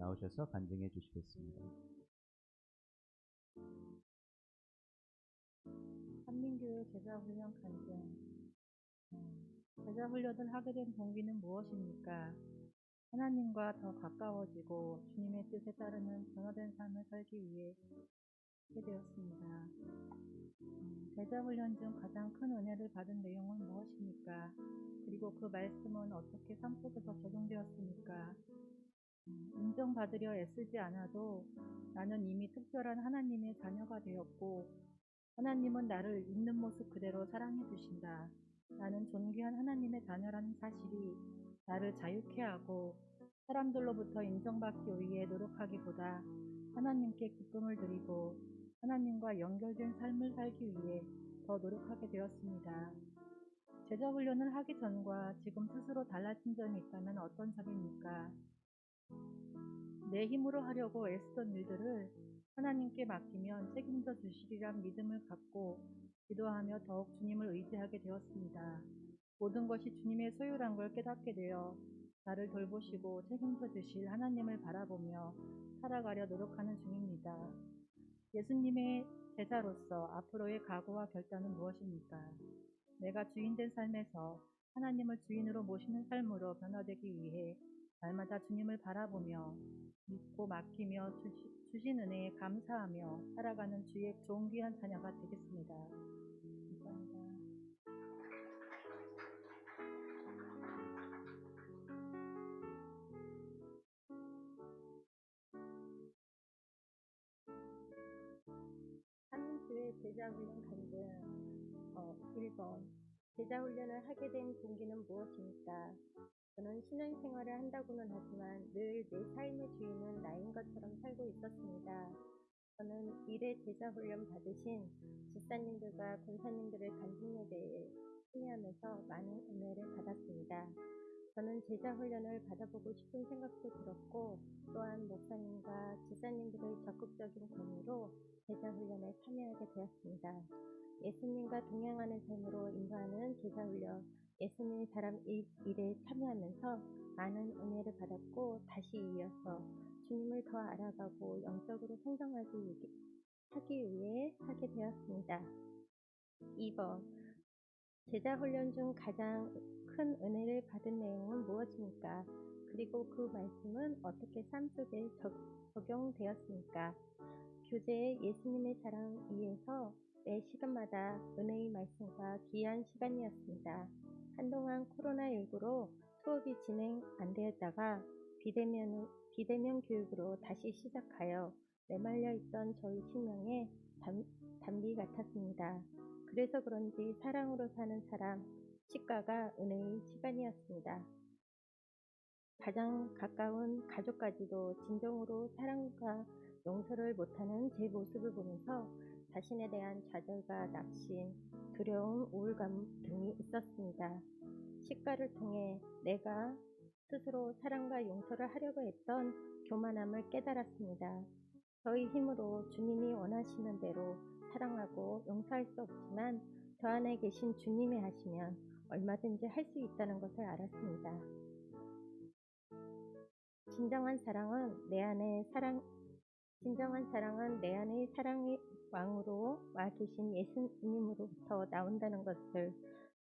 나오셔서 간증해 주시겠습니다. 한민교회 제자훈련 간증. 제자훈련을 하게 된 동기는 무엇입니까? 하나님과 더 가까워지고 주님의 뜻에 따르는 변화된 삶을 살기 위해 하게 되었습니다. 제자훈련 중 가장 큰 은혜를 받은 내용은 무엇입니까? 그리고 그 말씀은 어떻게 삶 속에서 적용되었습니까? 인정받으려 애쓰지 않아도 나는 이미 특별한 하나님의 자녀가 되었고, 하나님은 나를 있는 모습 그대로 사랑해 주신다. 나는 존귀한 하나님의 자녀라는 사실이 나를 자유케 하고, 사람들로부터 인정받기 위해 노력하기보다 하나님께 기쁨을 드리고 하나님과 연결된 삶을 살기 위해 더 노력하게 되었습니다. 제자훈련을 하기 전과 지금 스스로 달라진 점이 있다면 어떤 점입니까? 내 힘으로 하려고 애쓰던 일들을 하나님께 맡기면 책임져 주시리란 믿음을 갖고 기도하며 더욱 주님을 의지하게 되었습니다. 모든 것이 주님의 소유란 걸 깨닫게 되어 나를 돌보시고 책임져 주실 하나님을 바라보며 살아가려 노력하는 중입니다. 예수님의 제자로서 앞으로의 각오와 결단은 무엇입니까? 내가 주인된 삶에서 하나님을 주인으로 모시는 삶으로 변화되기 위해 날마다 주님을 바라보며 믿고 맡기며 주신 은혜에 감사하며 살아가는 주의 존귀한 자녀가 되겠습니다. 감사합니다. 한민교회 제자훈련 간증. 1번. 제자훈련을 하게 된 동기는 무엇입니까? 저는 신앙생활을 한다고는 하지만 늘 내 삶의 주인은 나인 것처럼 살고 있었습니다. 저는 일회 제자훈련 받으신 집사님들과 권사님들의 간증 예배에 참여하면서 많은 은혜를 받았습니다. 저는 제자훈련을 받아보고 싶은 생각도 들었고, 또한 목사님과 집사님들의 적극적인 권유로 제자훈련에 참여하게 되었습니다. 예수님과 동행하는 삶으로 인도하는 제자훈련, 예수님의 사람 일에 참여하면서 많은 은혜를 받았고, 다시 이어서 주님을 더 알아가고 영적으로 성장하기 위해 하게 되었습니다. 2번. 제자훈련 중 가장 큰 은혜를 받은 내용은 무엇입니까? 그리고 그 말씀은 어떻게 삶 속에 적용되었습니까? 교제의 예수님의 사랑 위에서 매 시간마다 은혜의 말씀과 귀한 시간이었습니다. 한동안 코로나19로 수업이 진행 안 되었다가 비대면 교육으로 다시 시작하여 메말려 있던 저희 심령에 단비 같았습니다. 그래서 그런지 사랑으로 사는 사람, 치과가 은혜의 시간이었습니다. 가장 가까운 가족까지도 진정으로 사랑과 용서를 못하는 제 모습을 보면서 자신에 대한 좌절과 낙심, 두려움, 우울감 등이 있었습니다. 치과를 통해 내가 스스로 사랑과 용서를 하려고 했던 교만함을 깨달았습니다. 저희 힘으로 주님이 원하시는 대로 사랑하고 용서할 수 없지만 저 안에 계신 주님이 하시면 얼마든지 할 수 있다는 것을 알았습니다. 진정한 사랑은 내 안의 사랑의 왕으로 와 계신 예수님으로부터 나온다는 것을,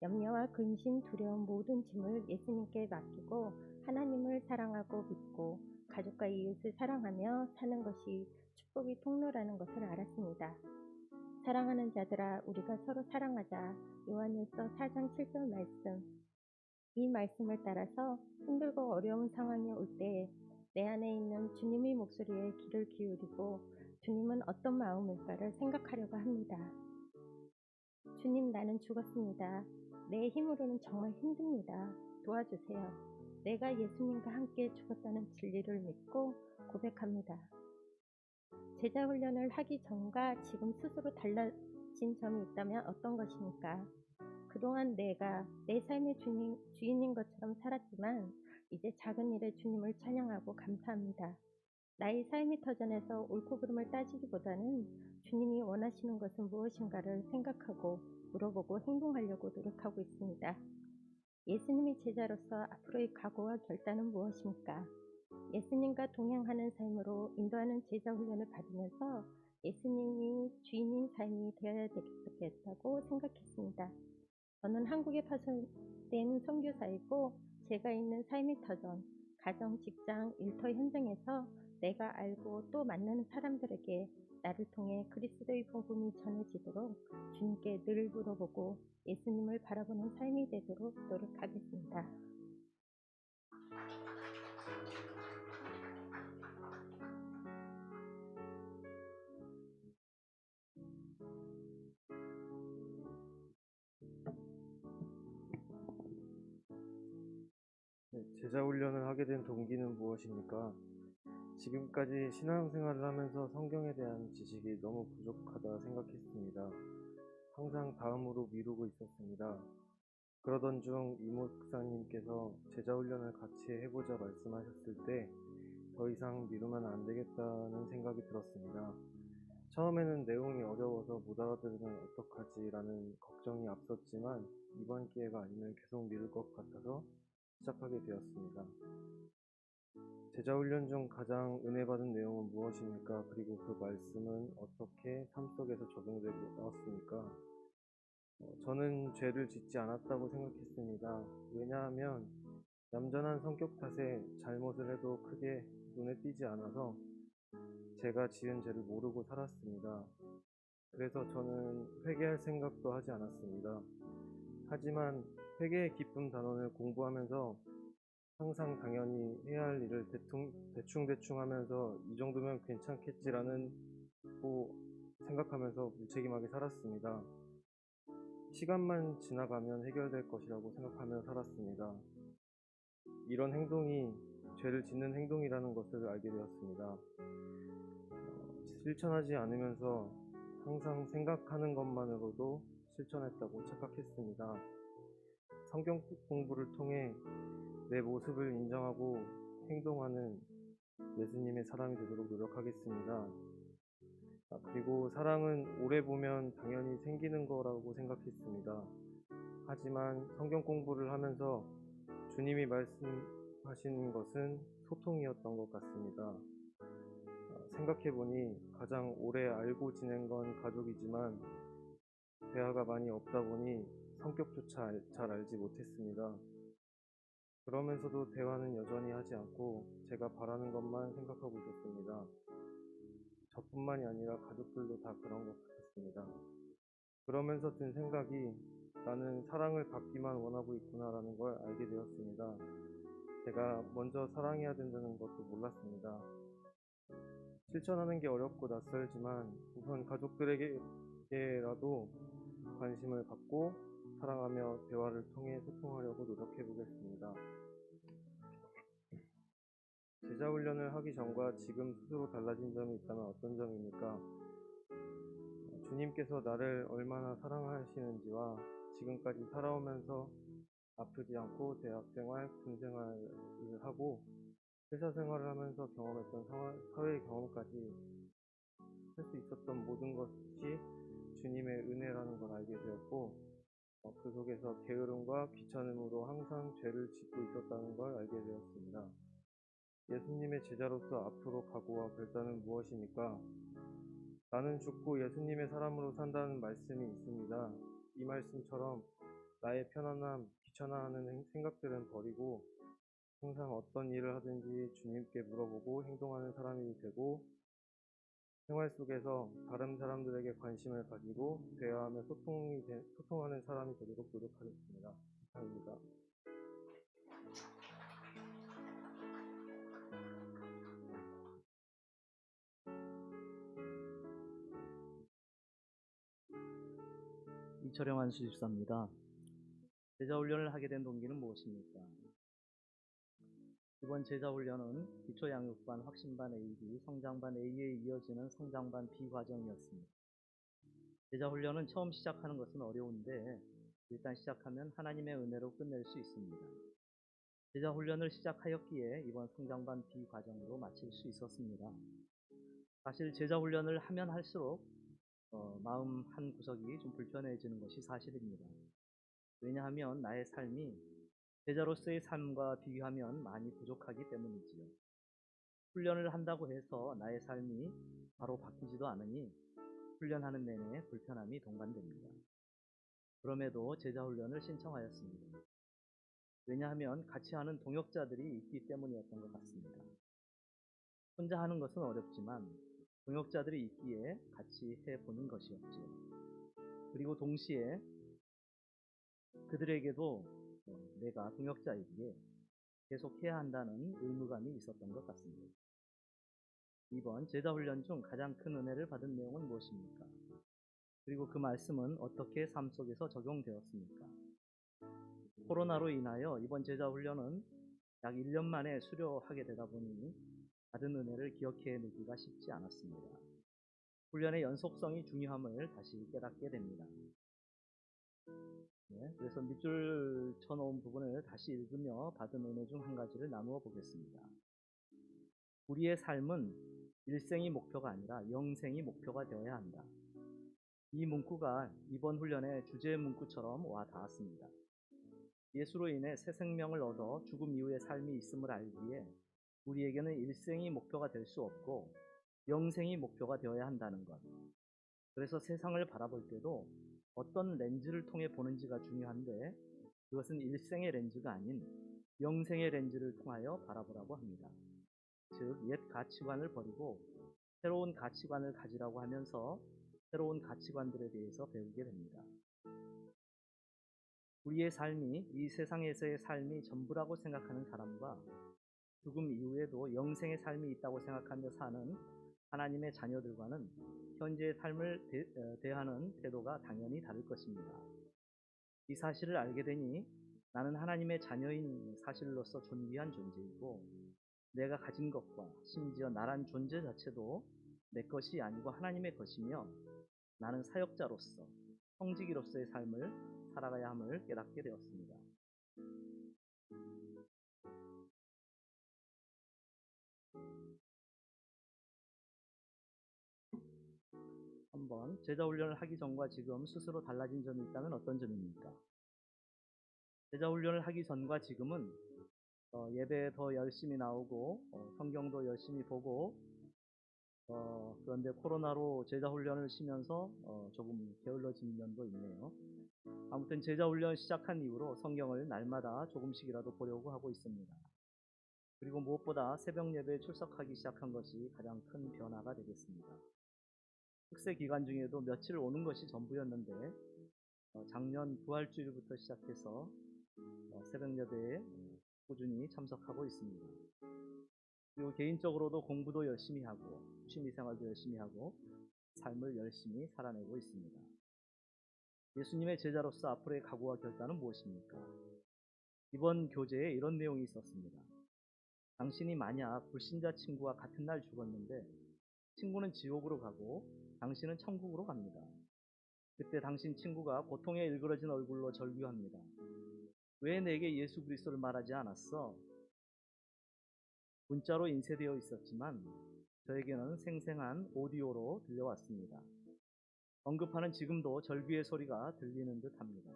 염려와 근심, 두려움 모든 짐을 예수님께 맡기고 하나님을 사랑하고 믿고 가족과 이웃을 사랑하며 사는 것이 축복의 통로라는 것을 알았습니다. 사랑하는 자들아, 우리가 서로 사랑하자. 요한일서 4장 7절 말씀. 이 말씀을 따라서 힘들고 어려운 상황이 올 때 내 안에 있는 주님의 목소리에 귀를 기울이고 주님은 어떤 마음일까를 생각하려고 합니다. 주님, 나는 죽었습니다. 내 힘으로는 정말 힘듭니다. 도와주세요. 내가 예수님과 함께 죽었다는 진리를 믿고 고백합니다. 제자훈련을 하기 전과 지금 스스로 달라진 점이 있다면 어떤 것입니까? 그동안 내가 내 삶의 주인인 것처럼 살았지만 이제 작은 일에 주님을 찬양하고 감사합니다. 나의 삶의 터전에서 옳고 그름을 따지기보다는 주님이 원하시는 것은 무엇인가를 생각하고 물어보고 행동하려고 노력하고 있습니다. 예수님의 제자로서 앞으로의 각오와 결단은 무엇입니까? 예수님과 동행하는 삶으로 인도하는 제자 훈련을 받으면서 예수님이 주인인 삶이 되어야 되겠다고 생각했습니다. 저는 한국에 파송된 선교사이고 제가 있는 삶의 터전, 가정, 직장, 일터 현장에서 내가 알고 또 만나는 사람들에게 나를 통해 그리스도의 복음이 전해지도록 주님께 늘 물어보고 예수님을 바라보는 삶이 되도록 노력하겠습니다. 네, 제자 훈련을 하게 된 동기는 무엇입니까? 지금까지 신앙생활을 하면서 성경에 대한 지식이 너무 부족하다 생각했습니다. 항상 다음으로 미루고 있었습니다. 그러던 중 이 목사님께서 제자 훈련을 같이 해보자 말씀하셨을 때 더 이상 미루면 안 되겠다는 생각이 들었습니다. 처음에는 내용이 어려워서 못 알아들으면 어떡하지라는 걱정이 앞섰지만 이번 기회가 아니면 계속 미룰 것 같아서 시작하게 되었습니다. 제자 훈련 중 가장 은혜 받은 내용은 무엇입니까? 그리고 그 말씀은 어떻게 삶 속에서 적용되었습니까? 저는 죄를 짓지 않았다고 생각했습니다. 왜냐하면 얌전한 성격 탓에 잘못을 해도 크게 눈에 띄지 않아서 제가 지은 죄를 모르고 살았습니다. 그래서 저는 회개할 생각도 하지 않았습니다. 하지만 회개의 기쁨 단원을 공부하면서 항상 당연히 해야 할 일을 대충 하면서 이 정도면 괜찮겠지라는 생각하면서 무책임하게 살았습니다. 시간만 지나가면 해결될 것이라고 생각하며 살았습니다. 이런 행동이 죄를 짓는 행동이라는 것을 알게 되었습니다. 실천하지 않으면서 항상 생각하는 것만으로도 실천했다고 착각했습니다. 성경 공부를 통해 내 모습을 인정하고 행동하는 예수님의 사람이 되도록 노력하겠습니다. 그리고 사랑은 오래 보면 당연히 생기는 거라고 생각했습니다. 하지만 성경 공부를 하면서 주님이 말씀하신 것은 소통이었던 것 같습니다. 생각해보니 가장 오래 알고 지낸 건 가족이지만 대화가 많이 없다 보니 성격조차 잘 알지 못했습니다. 그러면서도 대화는 여전히 하지 않고 제가 바라는 것만 생각하고 있었습니다. 저뿐만이 아니라 가족들도 다 그런 것 같았습니다. 그러면서 든 생각이 나는 사랑을 받기만 원하고 있구나라는 걸 알게 되었습니다. 제가 먼저 사랑해야 된다는 것도 몰랐습니다. 실천하는 게 어렵고 낯설지만 우선 가족들에게라도 관심을 갖고 사랑하며 대화를 통해 소통하려고 노력해 보겠습니다. 제자 훈련을 하기 전과 지금 스스로 달라진 점이 있다면 어떤 점입니까? 주님께서 나를 얼마나 사랑하시는지와 지금까지 살아오면서 아프지 않고 대학생활, 군생활을 하고 회사 생활을 하면서 경험했던 사회 경험까지 할 수 있었던 모든 것이 주님의 은혜라는 걸 알게 되었고 그 속에서 게으름과 귀찮음으로 항상 죄를 짓고 있었다는 걸 알게 되었습니다. 예수님의 제자로서 앞으로 각오와 결단은 무엇입니까? 나는 죽고 예수님의 사람으로 산다는 말씀이 있습니다. 이 말씀처럼 나의 편안함, 귀찮아하는 생각들은 버리고 항상 어떤 일을 하든지 주님께 물어보고 행동하는 사람이 되고 생활 속에서 다른 사람들에게 관심을 가지고 대화하며 소통하는 사람이 되도록 노력하겠습니다. 감사합니다. 이철영 수집사입니다. 제자 훈련을 하게 된 동기는 무엇입니까? 이번 제자 훈련은 기초양육반 확신반 AB, 성장반 A에 이어지는 성장반 B 과정이었습니다. 제자 훈련은 처음 시작하는 것은 어려운데 일단 시작하면 하나님의 은혜로 끝낼 수 있습니다. 제자 훈련을 시작하였기에 이번 성장반 B 과정으로 마칠 수 있었습니다. 사실 제자 훈련을 하면 할수록 마음 한 구석이 좀 불편해지는 것이 사실입니다. 왜냐하면 나의 삶이 제자로서의 삶과 비교하면 많이 부족하기 때문이지요. 훈련을 한다고 해서 나의 삶이 바로 바뀌지도 않으니 훈련하는 내내 불편함이 동반됩니다. 그럼에도 제자 훈련을 신청하였습니다. 왜냐하면 같이 하는 동역자들이 있기 때문이었던 것 같습니다. 혼자 하는 것은 어렵지만 동역자들이 있기에 같이 해보는 것이었지요. 그리고 동시에 그들에게도 내가 동역자이기에 계속 해야 한다는 의무감이 있었던 것 같습니다. 2번, 제자훈련 중 가장 큰 은혜를 받은 내용은 무엇입니까? 그리고 그 말씀은 어떻게 삶 속에서 적용되었습니까? 코로나로 인하여 이번 제자훈련은 약 1년 만에 수료하게 되다 보니 받은 은혜를 기억해내기가 쉽지 않았습니다. 훈련의 연속성이 중요함을 다시 깨닫게 됩니다. 그래서 밑줄 쳐놓은 부분을 다시 읽으며 받은 은혜 중 한 가지를 나누어 보겠습니다. 우리의 삶은 일생이 목표가 아니라 영생이 목표가 되어야 한다. 이 문구가 이번 훈련의 주제 문구처럼 와 닿았습니다. 예수로 인해 새 생명을 얻어 죽음 이후의 삶이 있음을 알기에 우리에게는 일생이 목표가 될 수 없고 영생이 목표가 되어야 한다는 것. 그래서 세상을 바라볼 때도 어떤 렌즈를 통해 보는지가 중요한데 그것은 일생의 렌즈가 아닌 영생의 렌즈를 통하여 바라보라고 합니다. 즉, 옛 가치관을 버리고 새로운 가치관을 가지라고 하면서 새로운 가치관들에 대해서 배우게 됩니다. 우리의 삶이 이 세상에서의 삶이 전부라고 생각하는 사람과 죽음 이후에도 영생의 삶이 있다고 생각하며 사는 하나님의 자녀들과는 현재의 삶을 대하는 태도가 당연히 다를 것입니다. 이 사실을 알게 되니 나는 하나님의 자녀인 사실로서 존귀한 존재이고 내가 가진 것과 심지어 나란 존재 자체도 내 것이 아니고 하나님의 것이며 나는 사역자로서 성직이로서의 삶을 살아가야 함을 깨닫게 되었습니다. 한번 제자훈련을 하기 전과 지금 스스로 달라진 점이 있다면 어떤 점입니까? 제자훈련을 하기 전과 지금은 예배에 더 열심히 나오고 성경도 열심히 보고 그런데 코로나로 제자훈련을 쉬면서 조금 게을러진 면도 있네요. 아무튼 제자훈련 시작한 이후로 성경을 날마다 조금씩이라도 보려고 하고 있습니다. 그리고 무엇보다 새벽 예배에 출석하기 시작한 것이 가장 큰 변화가 되겠습니다. 특세 기간 중에도 며칠 오는 것이 전부였는데 작년 부활주일부터 시작해서 새벽 예배에 꾸준히 참석하고 있습니다. 그리고 개인적으로도 공부도 열심히 하고 취미생활도 열심히 하고 삶을 열심히 살아내고 있습니다. 예수님의 제자로서 앞으로의 각오와 결단은 무엇입니까? 이번 교재에 이런 내용이 있었습니다. 당신이 만약 불신자 친구와 같은 날 죽었는데 친구는 지옥으로 가고 당신은 천국으로 갑니다. 그때 당신 친구가 고통에 일그러진 얼굴로 절규합니다. 왜 내게 예수 그리스도를 말하지 않았어? 문자로 인쇄되어 있었지만 저에게는 생생한 오디오로 들려왔습니다. 언급하는 지금도 절규의 소리가 들리는 듯합니다.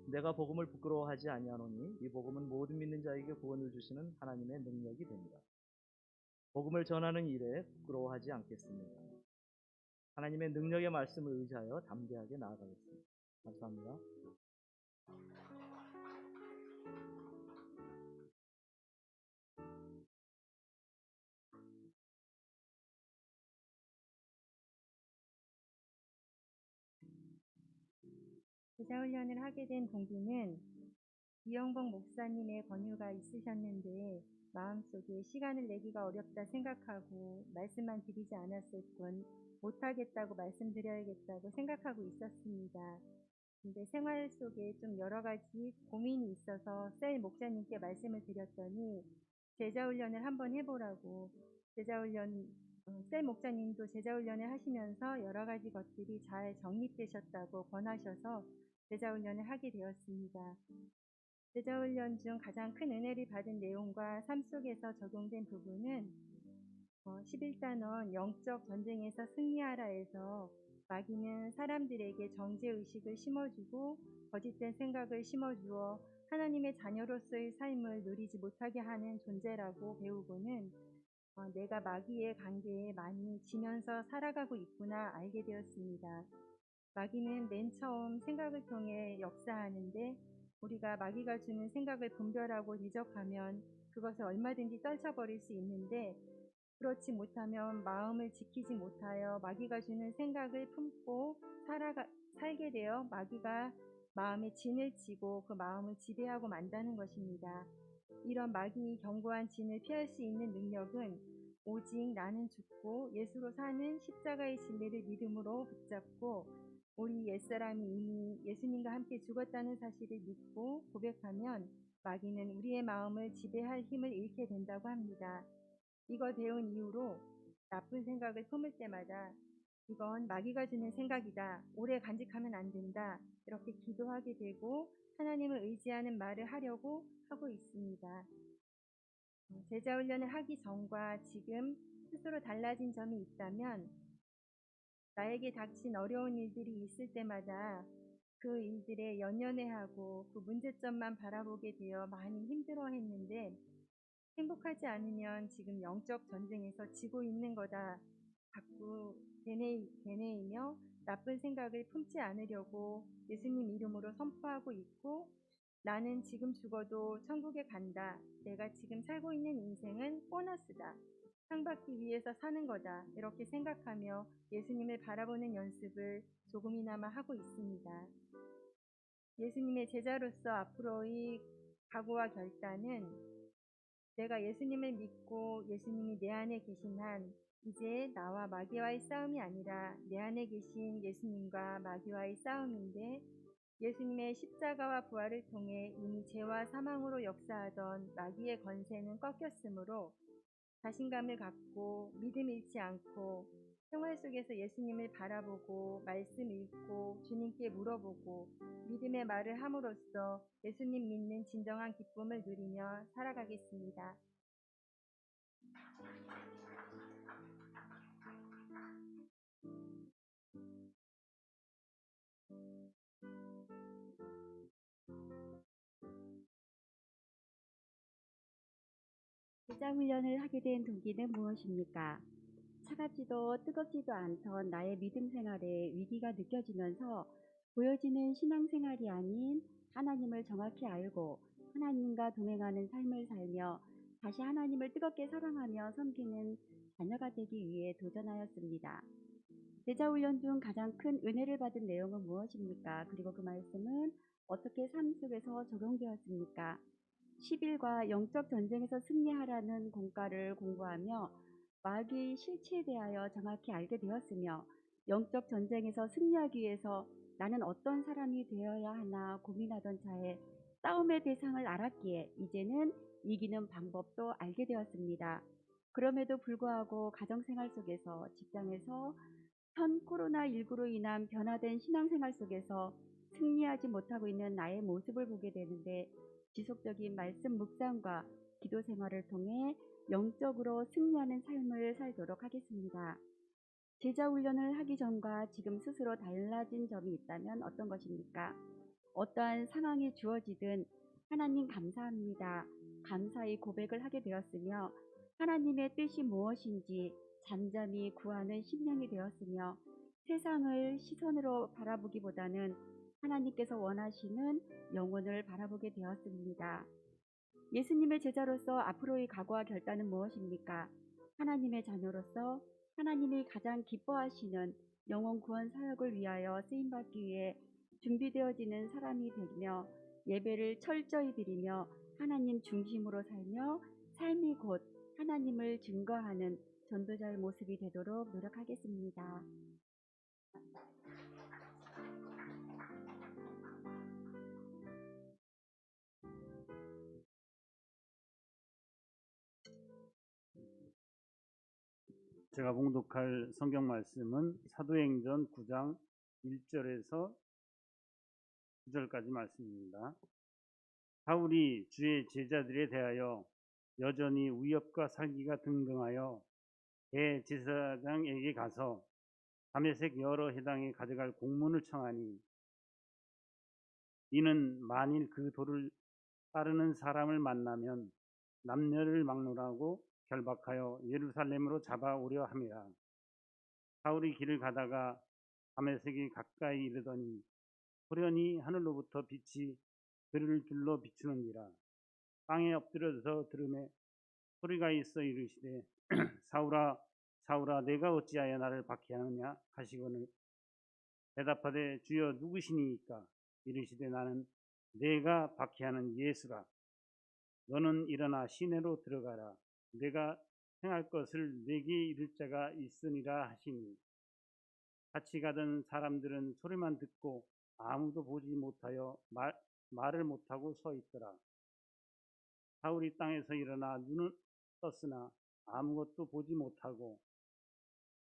내가 복음을 부끄러워하지 아니하노니 이 복음은 모든 믿는 자에게 구원을 주시는 하나님의 능력이 됩니다. 복음을 전하는 일에 부끄러워하지 않겠습니다. 하나님의 능력의 말씀을 의지하여 담대하게 나아가겠습니다. 감사합니다. 제자훈련을 하게 된 동기는 이영복 목사님의 권유가 있으셨는데 마음속에 시간을 내기가 어렵다 생각하고 말씀만 드리지 않았을 뿐 못하겠다고 말씀드려야겠다고 생각하고 있었습니다. 근데 생활 속에 좀 여러 가지 고민이 있어서 셀 목사님께 말씀을 드렸더니 제자훈련을 한번 해보라고 셀 목사님도 제자훈련을 하시면서 여러 가지 것들이 잘 정립되셨다고 권하셔서 제자훈련을 하게 되었습니다. 제자훈련 중 가장 큰 은혜를 받은 내용과 삶 속에서 적용된 부분은 11단원 영적 전쟁에서 승리하라에서 마귀는 사람들에게 정죄의식을 심어주고 거짓된 생각을 심어주어 하나님의 자녀로서의 삶을 누리지 못하게 하는 존재라고 배우고는 내가 마귀의 관계에 많이 지면서 살아가고 있구나 알게 되었습니다. 마귀는 맨 처음 생각을 통해 역사하는데 우리가 마귀가 주는 생각을 분별하고 리적하면 그것을 얼마든지 떨쳐버릴 수 있는데 그렇지 못하면 마음을 지키지 못하여 마귀가 주는 생각을 품고 살게 되어 마귀가 마음에 진을 치고 그 마음을 지배하고 만다는 것입니다. 이런 마귀의 견고한 진을 피할 수 있는 능력은 오직 나는 죽고 예수로 사는 십자가의 진리를 믿음으로 붙잡고 우리 옛사람이 이미 예수님과 함께 죽었다는 사실을 믿고 고백하면 마귀는 우리의 마음을 지배할 힘을 잃게 된다고 합니다. 이거 배운 이후로 나쁜 생각을 품을 때마다 이건 마귀가 주는 생각이다. 오래 간직하면 안 된다. 이렇게 기도하게 되고 하나님을 의지하는 말을 하려고 하고 있습니다. 제자훈련을 하기 전과 지금 스스로 달라진 점이 있다면 나에게 닥친 어려운 일들이 있을 때마다 그 일들에 연연해하고 그 문제점만 바라보게 되어 많이 힘들어했는데 행복하지 않으면 지금 영적 전쟁에서 지고 있는 거다. 자꾸 되뇌이며 나쁜 생각을 품지 않으려고 예수님 이름으로 선포하고 있고 나는 지금 죽어도 천국에 간다. 내가 지금 살고 있는 인생은 보너스다. 상 받기 위해서 사는 거다. 이렇게 생각하며 예수님을 바라보는 연습을 조금이나마 하고 있습니다. 예수님의 제자로서 앞으로의 각오와 결단은 내가 예수님을 믿고 예수님이 내 안에 계신 한 이제 나와 마귀와의 싸움이 아니라 내 안에 계신 예수님과 마귀와의 싸움인데 예수님의 십자가와 부활을 통해 이미 죄와 사망으로 역사하던 마귀의 권세는 꺾였으므로 자신감을 갖고 믿음 잃지 않고 생활 속에서 예수님을 바라보고 말씀 읽고 주님께 물어보고 믿음의 말을 함으로써 예수님 믿는 진정한 기쁨을 누리며 살아가겠습니다. 제자 훈련을 하게 된 동기는 무엇입니까? 차갑지도 뜨겁지도 않던 나의 믿음 생활에 위기가 느껴지면서 보여지는 신앙생활이 아닌 하나님을 정확히 알고 하나님과 동행하는 삶을 살며 다시 하나님을 뜨겁게 사랑하며 섬기는 자녀가 되기 위해 도전하였습니다. 제자 훈련 중 가장 큰 은혜를 받은 내용은 무엇입니까? 그리고 그 말씀은 어떻게 삶 속에서 적용되었습니까? 10일과 영적 전쟁에서 승리하라는 공과를 공부하며 마귀의 실체에 대하여 정확히 알게 되었으며 영적 전쟁에서 승리하기 위해서 나는 어떤 사람이 되어야 하나 고민하던 차에 싸움의 대상을 알았기에 이제는 이기는 방법도 알게 되었습니다. 그럼에도 불구하고 가정생활 속에서 직장에서 현 코로나19로 인한 변화된 신앙생활 속에서 승리하지 못하고 있는 나의 모습을 보게 되는데 지속적인 말씀 묵상과 기도 생활을 통해 영적으로 승리하는 삶을 살도록 하겠습니다. 제자 훈련을 하기 전과 지금 스스로 달라진 점이 있다면 어떤 것입니까? 어떠한 상황이 주어지든 하나님 감사합니다. 감사의 고백을 하게 되었으며 하나님의 뜻이 무엇인지 잠잠히 구하는 심령이 되었으며 세상을 시선으로 바라보기보다는 하나님께서 원하시는 영혼을 바라보게 되었습니다. 예수님의 제자로서 앞으로의 각오와 결단은 무엇입니까? 하나님의 자녀로서 하나님이 가장 기뻐하시는 영혼 구원 사역을 위하여 쓰임받기 위해 준비되어지는 사람이 되며 예배를 철저히 드리며 하나님 중심으로 살며 삶이 곧 하나님을 증거하는 전도자의 모습이 되도록 노력하겠습니다. 제가 봉독할 성경 말씀은 사도행전 9장 1절에서 9절까지 말씀입니다. 바울이 주의 제자들에 대하여 여전히 위협과 살기가 등등하여 대제사장에게 가서 다메섹 여러 해당에 가져갈 공문을 청하니 이는 만일 그 돌을 따르는 사람을 만나면 남녀를 막론하고 결박하여 예루살렘으로 잡아오려 함이라. 사울이 길을 가다가 다메섹이 가까이 이르더니 호련히 하늘로부터 빛이 그를 둘러 비추는지라. 땅에 엎드려서 들음에 소리가 있어 이르시되 사울아 사울아 내가 어찌하여 나를 박해하느냐 하시거늘 대답하되 주여 누구시니이까? 이르시되 나는 내가 박해하는 예수라. 너는 일어나 시내로 들어가라. 내가 행할 것을 내게 이를 자가 있으니라 하시니 같이 가던 사람들은 소리만 듣고 아무도 보지 못하여 말을 못하고 서 있더라. 사울이 땅에서 일어나 눈을 떴으나 아무것도 보지 못하고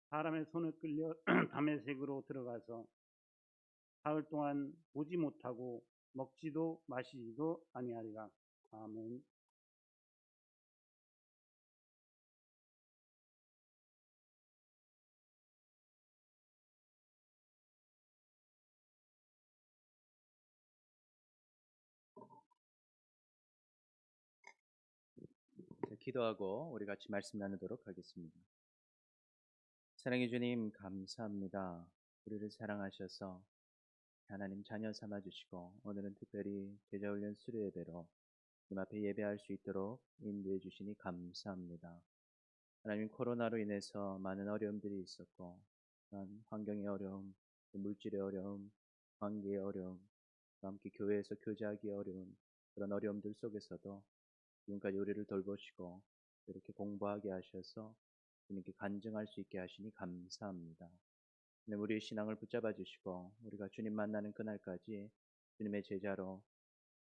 사람의 손에 끌려 다메섹으로 들어가서 사흘 동안 보지 못하고 먹지도 마시지도 아니하리라. 아멘. 기도하고 우리 같이 말씀 나누도록 하겠습니다. 사랑해 주님 감사합니다. 우리를 사랑하셔서 하나님 자녀 삼아 주시고 오늘은 특별히 제자훈련 수료예배로 님 앞에 예배할 수 있도록 인도해 주시니 감사합니다. 하나님 코로나로 인해서 많은 어려움들이 있었고 또한 환경의 어려움, 물질의 어려움, 관계의 어려움, 함께 교회에서 교제하기 어려운 그런 어려움들 속에서도 지금까지 우리를 돌보시고 이렇게 공부하게 하셔서 주님께 간증할 수 있게 하시니 감사합니다. 우리의 신앙을 붙잡아 주시고 우리가 주님 만나는 그날까지 주님의 제자로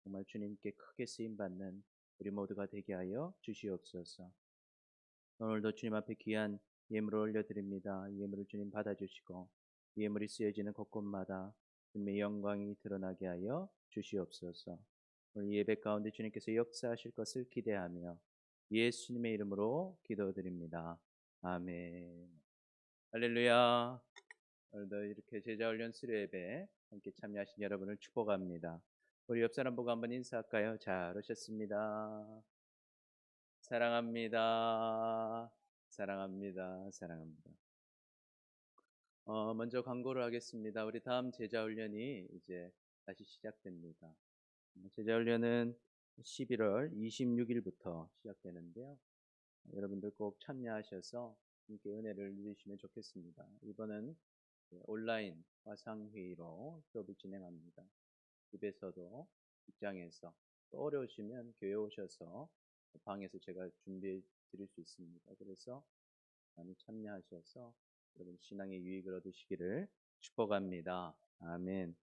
정말 주님께 크게 쓰임받는 우리 모두가 되게 하여 주시옵소서. 오늘도 주님 앞에 귀한 예물을 올려드립니다. 이 예물을 주님 받아주시고 이 예물이 쓰여지는 곳곳마다 주님의 영광이 드러나게 하여 주시옵소서. 오늘 예배 가운데 주님께서 역사하실 것을 기대하며 예수님의 이름으로 기도드립니다. 아멘. 할렐루야. 오늘도 이렇게 제자훈련 수료예배 함께 참여하신 여러분을 축복합니다. 우리 옆 사람 보고 한번 인사할까요? 잘 오셨습니다. 사랑합니다. 사랑합니다. 사랑합니다. 먼저 광고를 하겠습니다. 우리 다음 제자훈련이 이제 다시 시작됩니다. 제자훈련은 11월 26일부터 시작되는데요. 여러분들 꼭 참여하셔서 함께 은혜를 누리시면 좋겠습니다. 이번은 온라인 화상회의로 수업을 진행합니다. 집에서도 직장에서 또 어려우시면 교회 오셔서 방에서 제가 준비해 드릴 수 있습니다. 그래서 많이 참여하셔서 여러분 신앙의 유익을 얻으시기를 축복합니다. 아멘.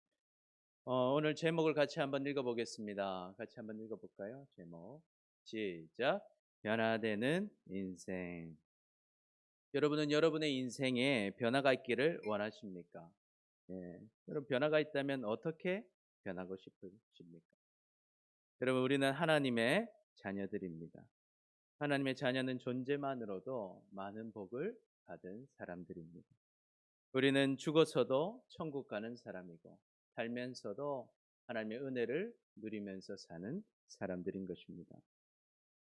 오늘 제목을 같이 한번 읽어보겠습니다. 같이 한번 읽어볼까요? 제목 시작. 변화되는 인생. 여러분은 여러분의 인생에 변화가 있기를 원하십니까? 여러분 변화가 있다면 어떻게 변하고 싶으십니까? 여러분 우리는 하나님의 자녀들입니다. 하나님의 자녀는 존재만으로도 많은 복을 받은 사람들입니다. 우리는 죽어서도 천국 가는 사람이고 살면서도 하나님의 은혜를 누리면서 사는 사람들인 것입니다.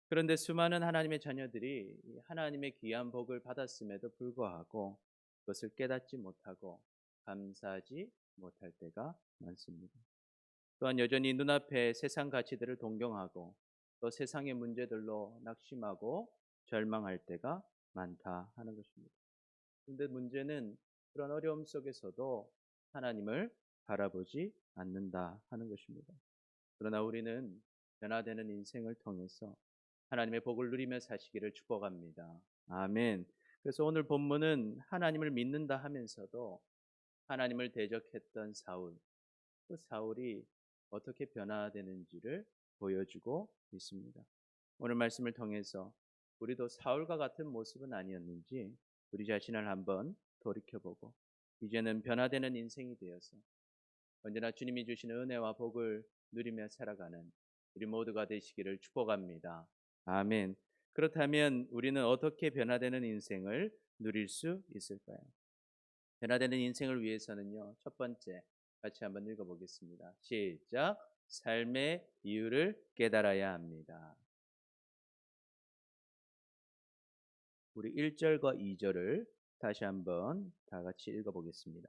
그런데 수많은 하나님의 자녀들이 하나님의 귀한 복을 받았음에도 불구하고 그것을 깨닫지 못하고 감사하지 못할 때가 많습니다. 또한 여전히 눈앞에 세상 가치들을 동경하고 또 세상의 문제들로 낙심하고 절망할 때가 많다 하는 것입니다. 그런데 문제는 그런 어려움 속에서도 하나님을 바라보지 않는다 하는 것입니다. 그러나 우리는 변화되는 인생을 통해서 하나님의 복을 누리며 사시기를 축복합니다. 아멘. 그래서 오늘 본문은 하나님을 믿는다 하면서도 하나님을 대적했던 사울, 그 사울이 어떻게 변화되는지를 보여주고 있습니다. 오늘 말씀을 통해서 우리도 사울과 같은 모습은 아니었는지 우리 자신을 한번 돌이켜보고 이제는 변화되는 인생이 되어서 언제나 주님이 주시는 은혜와 복을 누리며 살아가는 우리 모두가 되시기를 축복합니다. 아멘. 그렇다면 우리는 어떻게 변화되는 인생을 누릴 수 있을까요? 변화되는 인생을 위해서는요, 첫 번째 같이 한번 읽어보겠습니다. 시작. 삶의 이유를 깨달아야 합니다. 우리 1절과 2절을 다시 한번 다 같이 읽어보겠습니다.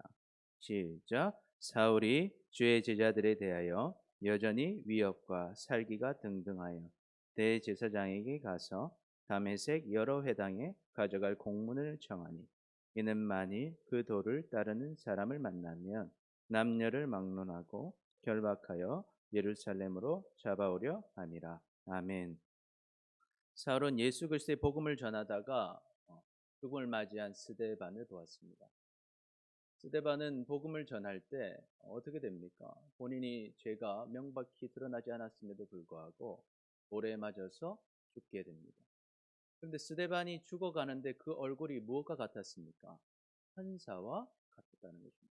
시작. 사울이 주의 제자들에 대하여 여전히 위협과 살기가 등등하여 대제사장에게 가서 다메섹 여러 회당에 가져갈 공문을 청하니 이는 만일 그 도를 따르는 사람을 만나면 남녀를 막론하고 결박하여 예루살렘으로 잡아오려 함이라. 아멘. 사울은 예수 그리스도의 복음을 전하다가 죽음을 맞이한 스데반을 보았습니다. 스데반은 복음을 전할 때 어떻게 됩니까? 본인이 죄가 명백히 드러나지 않았음에도 불구하고 돌에 맞아서 죽게 됩니다. 그런데 스데반이 죽어가는데 그 얼굴이 무엇과 같았습니까? 천사와 같았다는 것입니다.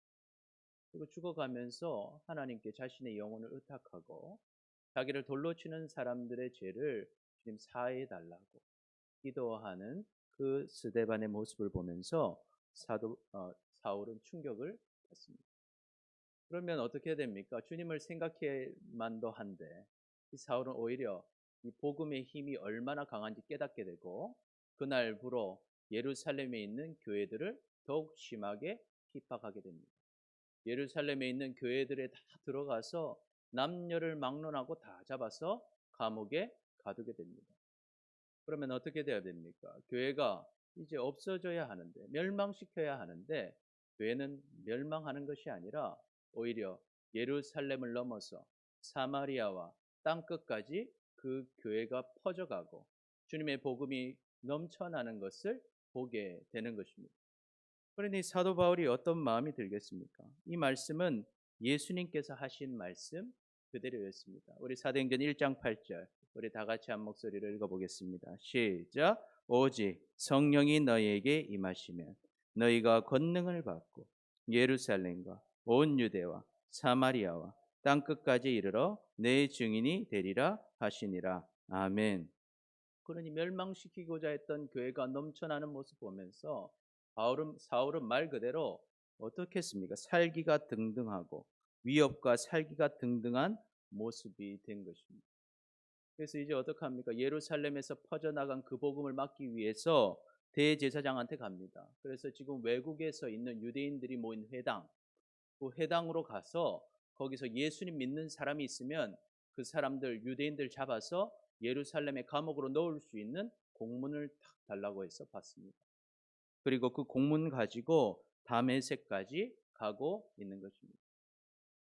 그리고 죽어가면서 하나님께 자신의 영혼을 의탁하고 자기를 돌로 치는 사람들의 죄를 주님 사해 달라고 기도하는 그 스데반의 모습을 보면서 사울은 충격을 받습니다. 그러면 어떻게 됩니까? 주님을 생각해만도 한데 이 사울은 오히려 이 복음의 힘이 얼마나 강한지 깨닫게 되고 그날부로 예루살렘에 있는 교회들을 더욱 심하게 핍박하게 됩니다. 예루살렘에 있는 교회들에 다 들어가서 남녀를 막론하고 다 잡아서 감옥에 가두게 됩니다. 그러면 어떻게 돼야 됩니까? 교회가 이제 없어져야 하는데, 멸망시켜야 하는데 교회는 멸망하는 것이 아니라 오히려 예루살렘을 넘어서 사마리아와 땅끝까지 그 교회가 퍼져가고 주님의 복음이 넘쳐나는 것을 보게 되는 것입니다. 그러니 사도 바울이 어떤 마음이 들겠습니까? 이 말씀은 예수님께서 하신 말씀 그대로였습니다. 우리 사도행전 1장 8절 우리 다 같이 한 목소리를 읽어보겠습니다. 시작. 오직 성령이 너희에게 임하시면 너희가 권능을 받고 예루살렘과 온 유대와 사마리아와 땅끝까지 이르러 내 증인이 되리라 하시니라. 아멘. 그러니 멸망시키고자 했던 교회가 넘쳐나는 모습 보면서 사울은 말 그대로 어떻게 했습니까? 살기가 등등하고 위협과 살기가 등등한 모습이 된 것입니다. 그래서 이제 어떻게 합니까? 예루살렘에서 퍼져나간 그 복음을 막기 위해서 대제사장한테 갑니다. 그래서 지금 외국에서 있는 유대인들이 모인 회당, 그 회당으로 가서 거기서 예수님 믿는 사람이 있으면 그 사람들 유대인들 잡아서 예루살렘의 감옥으로 넣을 수 있는 공문을 탁 달라고 해서 받습니다. 그리고 그 공문 가지고 다메섹까지 가고 있는 것입니다.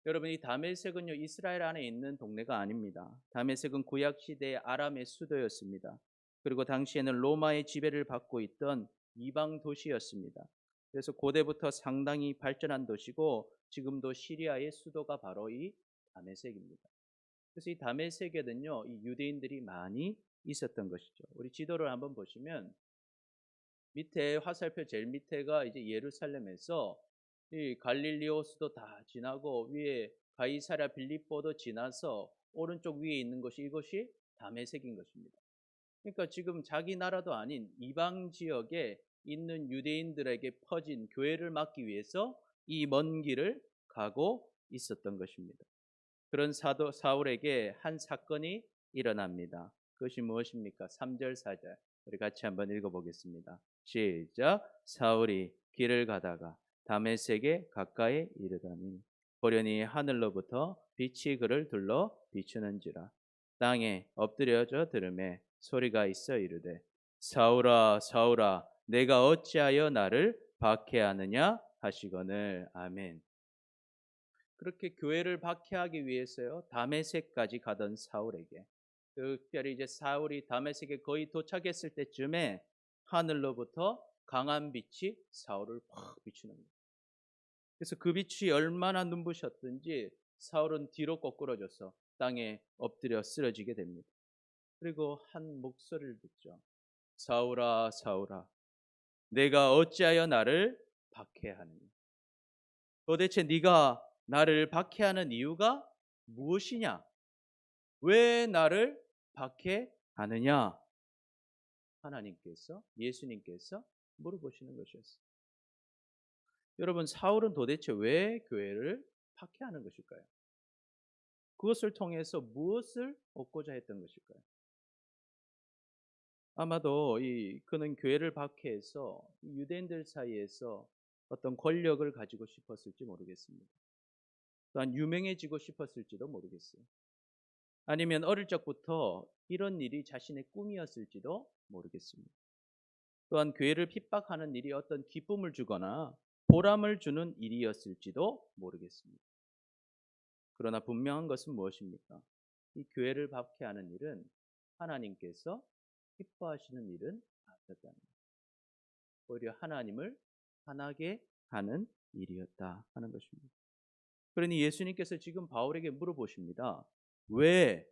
여러분, 이 다메섹은요 이스라엘 안에 있는 동네가 아닙니다. 다메섹은 구약 시대의 아람의 수도였습니다. 그리고 당시에는 로마의 지배를 받고 있던 이방 도시였습니다. 그래서 고대부터 상당히 발전한 도시고 지금도 시리아의 수도가 바로 이 다메섹입니다. 그래서 이 다메섹에는요 이 유대인들이 많이 있었던 것이죠. 우리 지도를 한번 보시면 밑에 화살표 제일 밑에가 이제 예루살렘에서 이 갈릴리오 수도 다 지나고 위에 가이사랴 빌립보도 지나서 오른쪽 위에 있는 것이 이것이 다메섹인 것입니다. 그러니까 지금 자기 나라도 아닌 이방 지역에 있는 유대인들에게 퍼진 교회를 막기 위해서 이 먼 길을 가고 있었던 것입니다. 그런 사울에게 한 사건이 일어납니다. 그것이 무엇입니까? 3절 4절 우리 같이 한번 읽어보겠습니다. 시작. 사울이 길을 가다가 다메섹에 가까이 이르더니 보려니 하늘로부터 빛이 그를 둘러 비추는지라. 땅에 엎드려져 들음에 소리가 있어 이르되 사울아 사울아 내가 어찌하여 나를 박해하느냐 하시거늘. 아멘. 그렇게 교회를 박해하기 위해서요 다메섹까지 가던 사울에게 특별히 이제 사울이 다메섹에 거의 도착했을 때쯤에 하늘로부터 강한 빛이 사울을 팍 비추는 거예요. 그래서 그 빛이 얼마나 눈부셨든지 사울은 뒤로 꼬꾸러져서 땅에 엎드려 쓰러지게 됩니다. 그리고 한 목소리를 듣죠. 사울아 사울아 내가 어찌하여 나를 박해하느냐. 도대체 네가 나를 박해하는 이유가 무엇이냐? 왜 나를 박해하느냐? 하나님께서 예수님께서 물어보시는 것이었어요. 여러분 사울은 도대체 왜 교회를 박해하는 것일까요? 그것을 통해서 무엇을 얻고자 했던 것일까요? 아마도 그는 교회를 박해해서 유대인들 사이에서 어떤 권력을 가지고 싶었을지 모르겠습니다. 또한 유명해지고 싶었을지도 모르겠어요. 아니면 어릴 적부터 이런 일이 자신의 꿈이었을지도 모르겠습니다. 또한 교회를 핍박하는 일이 어떤 기쁨을 주거나 보람을 주는 일이었을지도 모르겠습니다. 그러나 분명한 것은 무엇입니까? 이 교회를 박해하는 일은 하나님께서 기뻐하시는 일은 아니었다는 것. 오히려 하나님을 화나게 하는 일이었다 하는 것입니다. 그러니 예수님께서 지금 바울에게 물어보십니다. 왜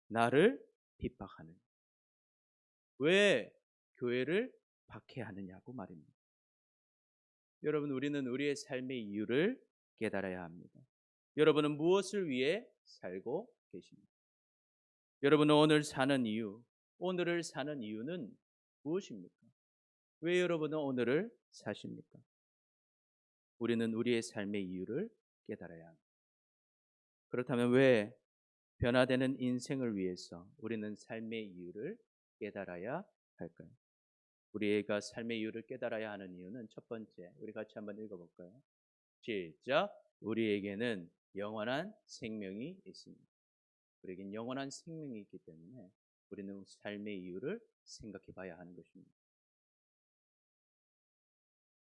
나를 핍박하느냐? 왜 교회를 박해하느냐고 말입니다. 여러분, 우리는 우리의 삶의 이유를 깨달아야 합니다. 여러분은 무엇을 위해 살고 계십니까? 여러분은 오늘을 사는 이유는 무엇입니까? 왜 여러분은 오늘을 사십니까? 우리는 우리의 삶의 이유를 깨달아야 합니다. 그렇다면 왜 변화되는 인생을 위해서 우리는 삶의 이유를 깨달아야 할까요? 우리가 삶의 이유를 깨달아야 하는 이유는 첫 번째, 우리 같이 한번 읽어볼까요? 시작. 우리에게는 영원한 생명이 있습니다. 우리에겐 영원한 생명이 있기 때문에 우리는 삶의 이유를 생각해 봐야 하는 것입니다.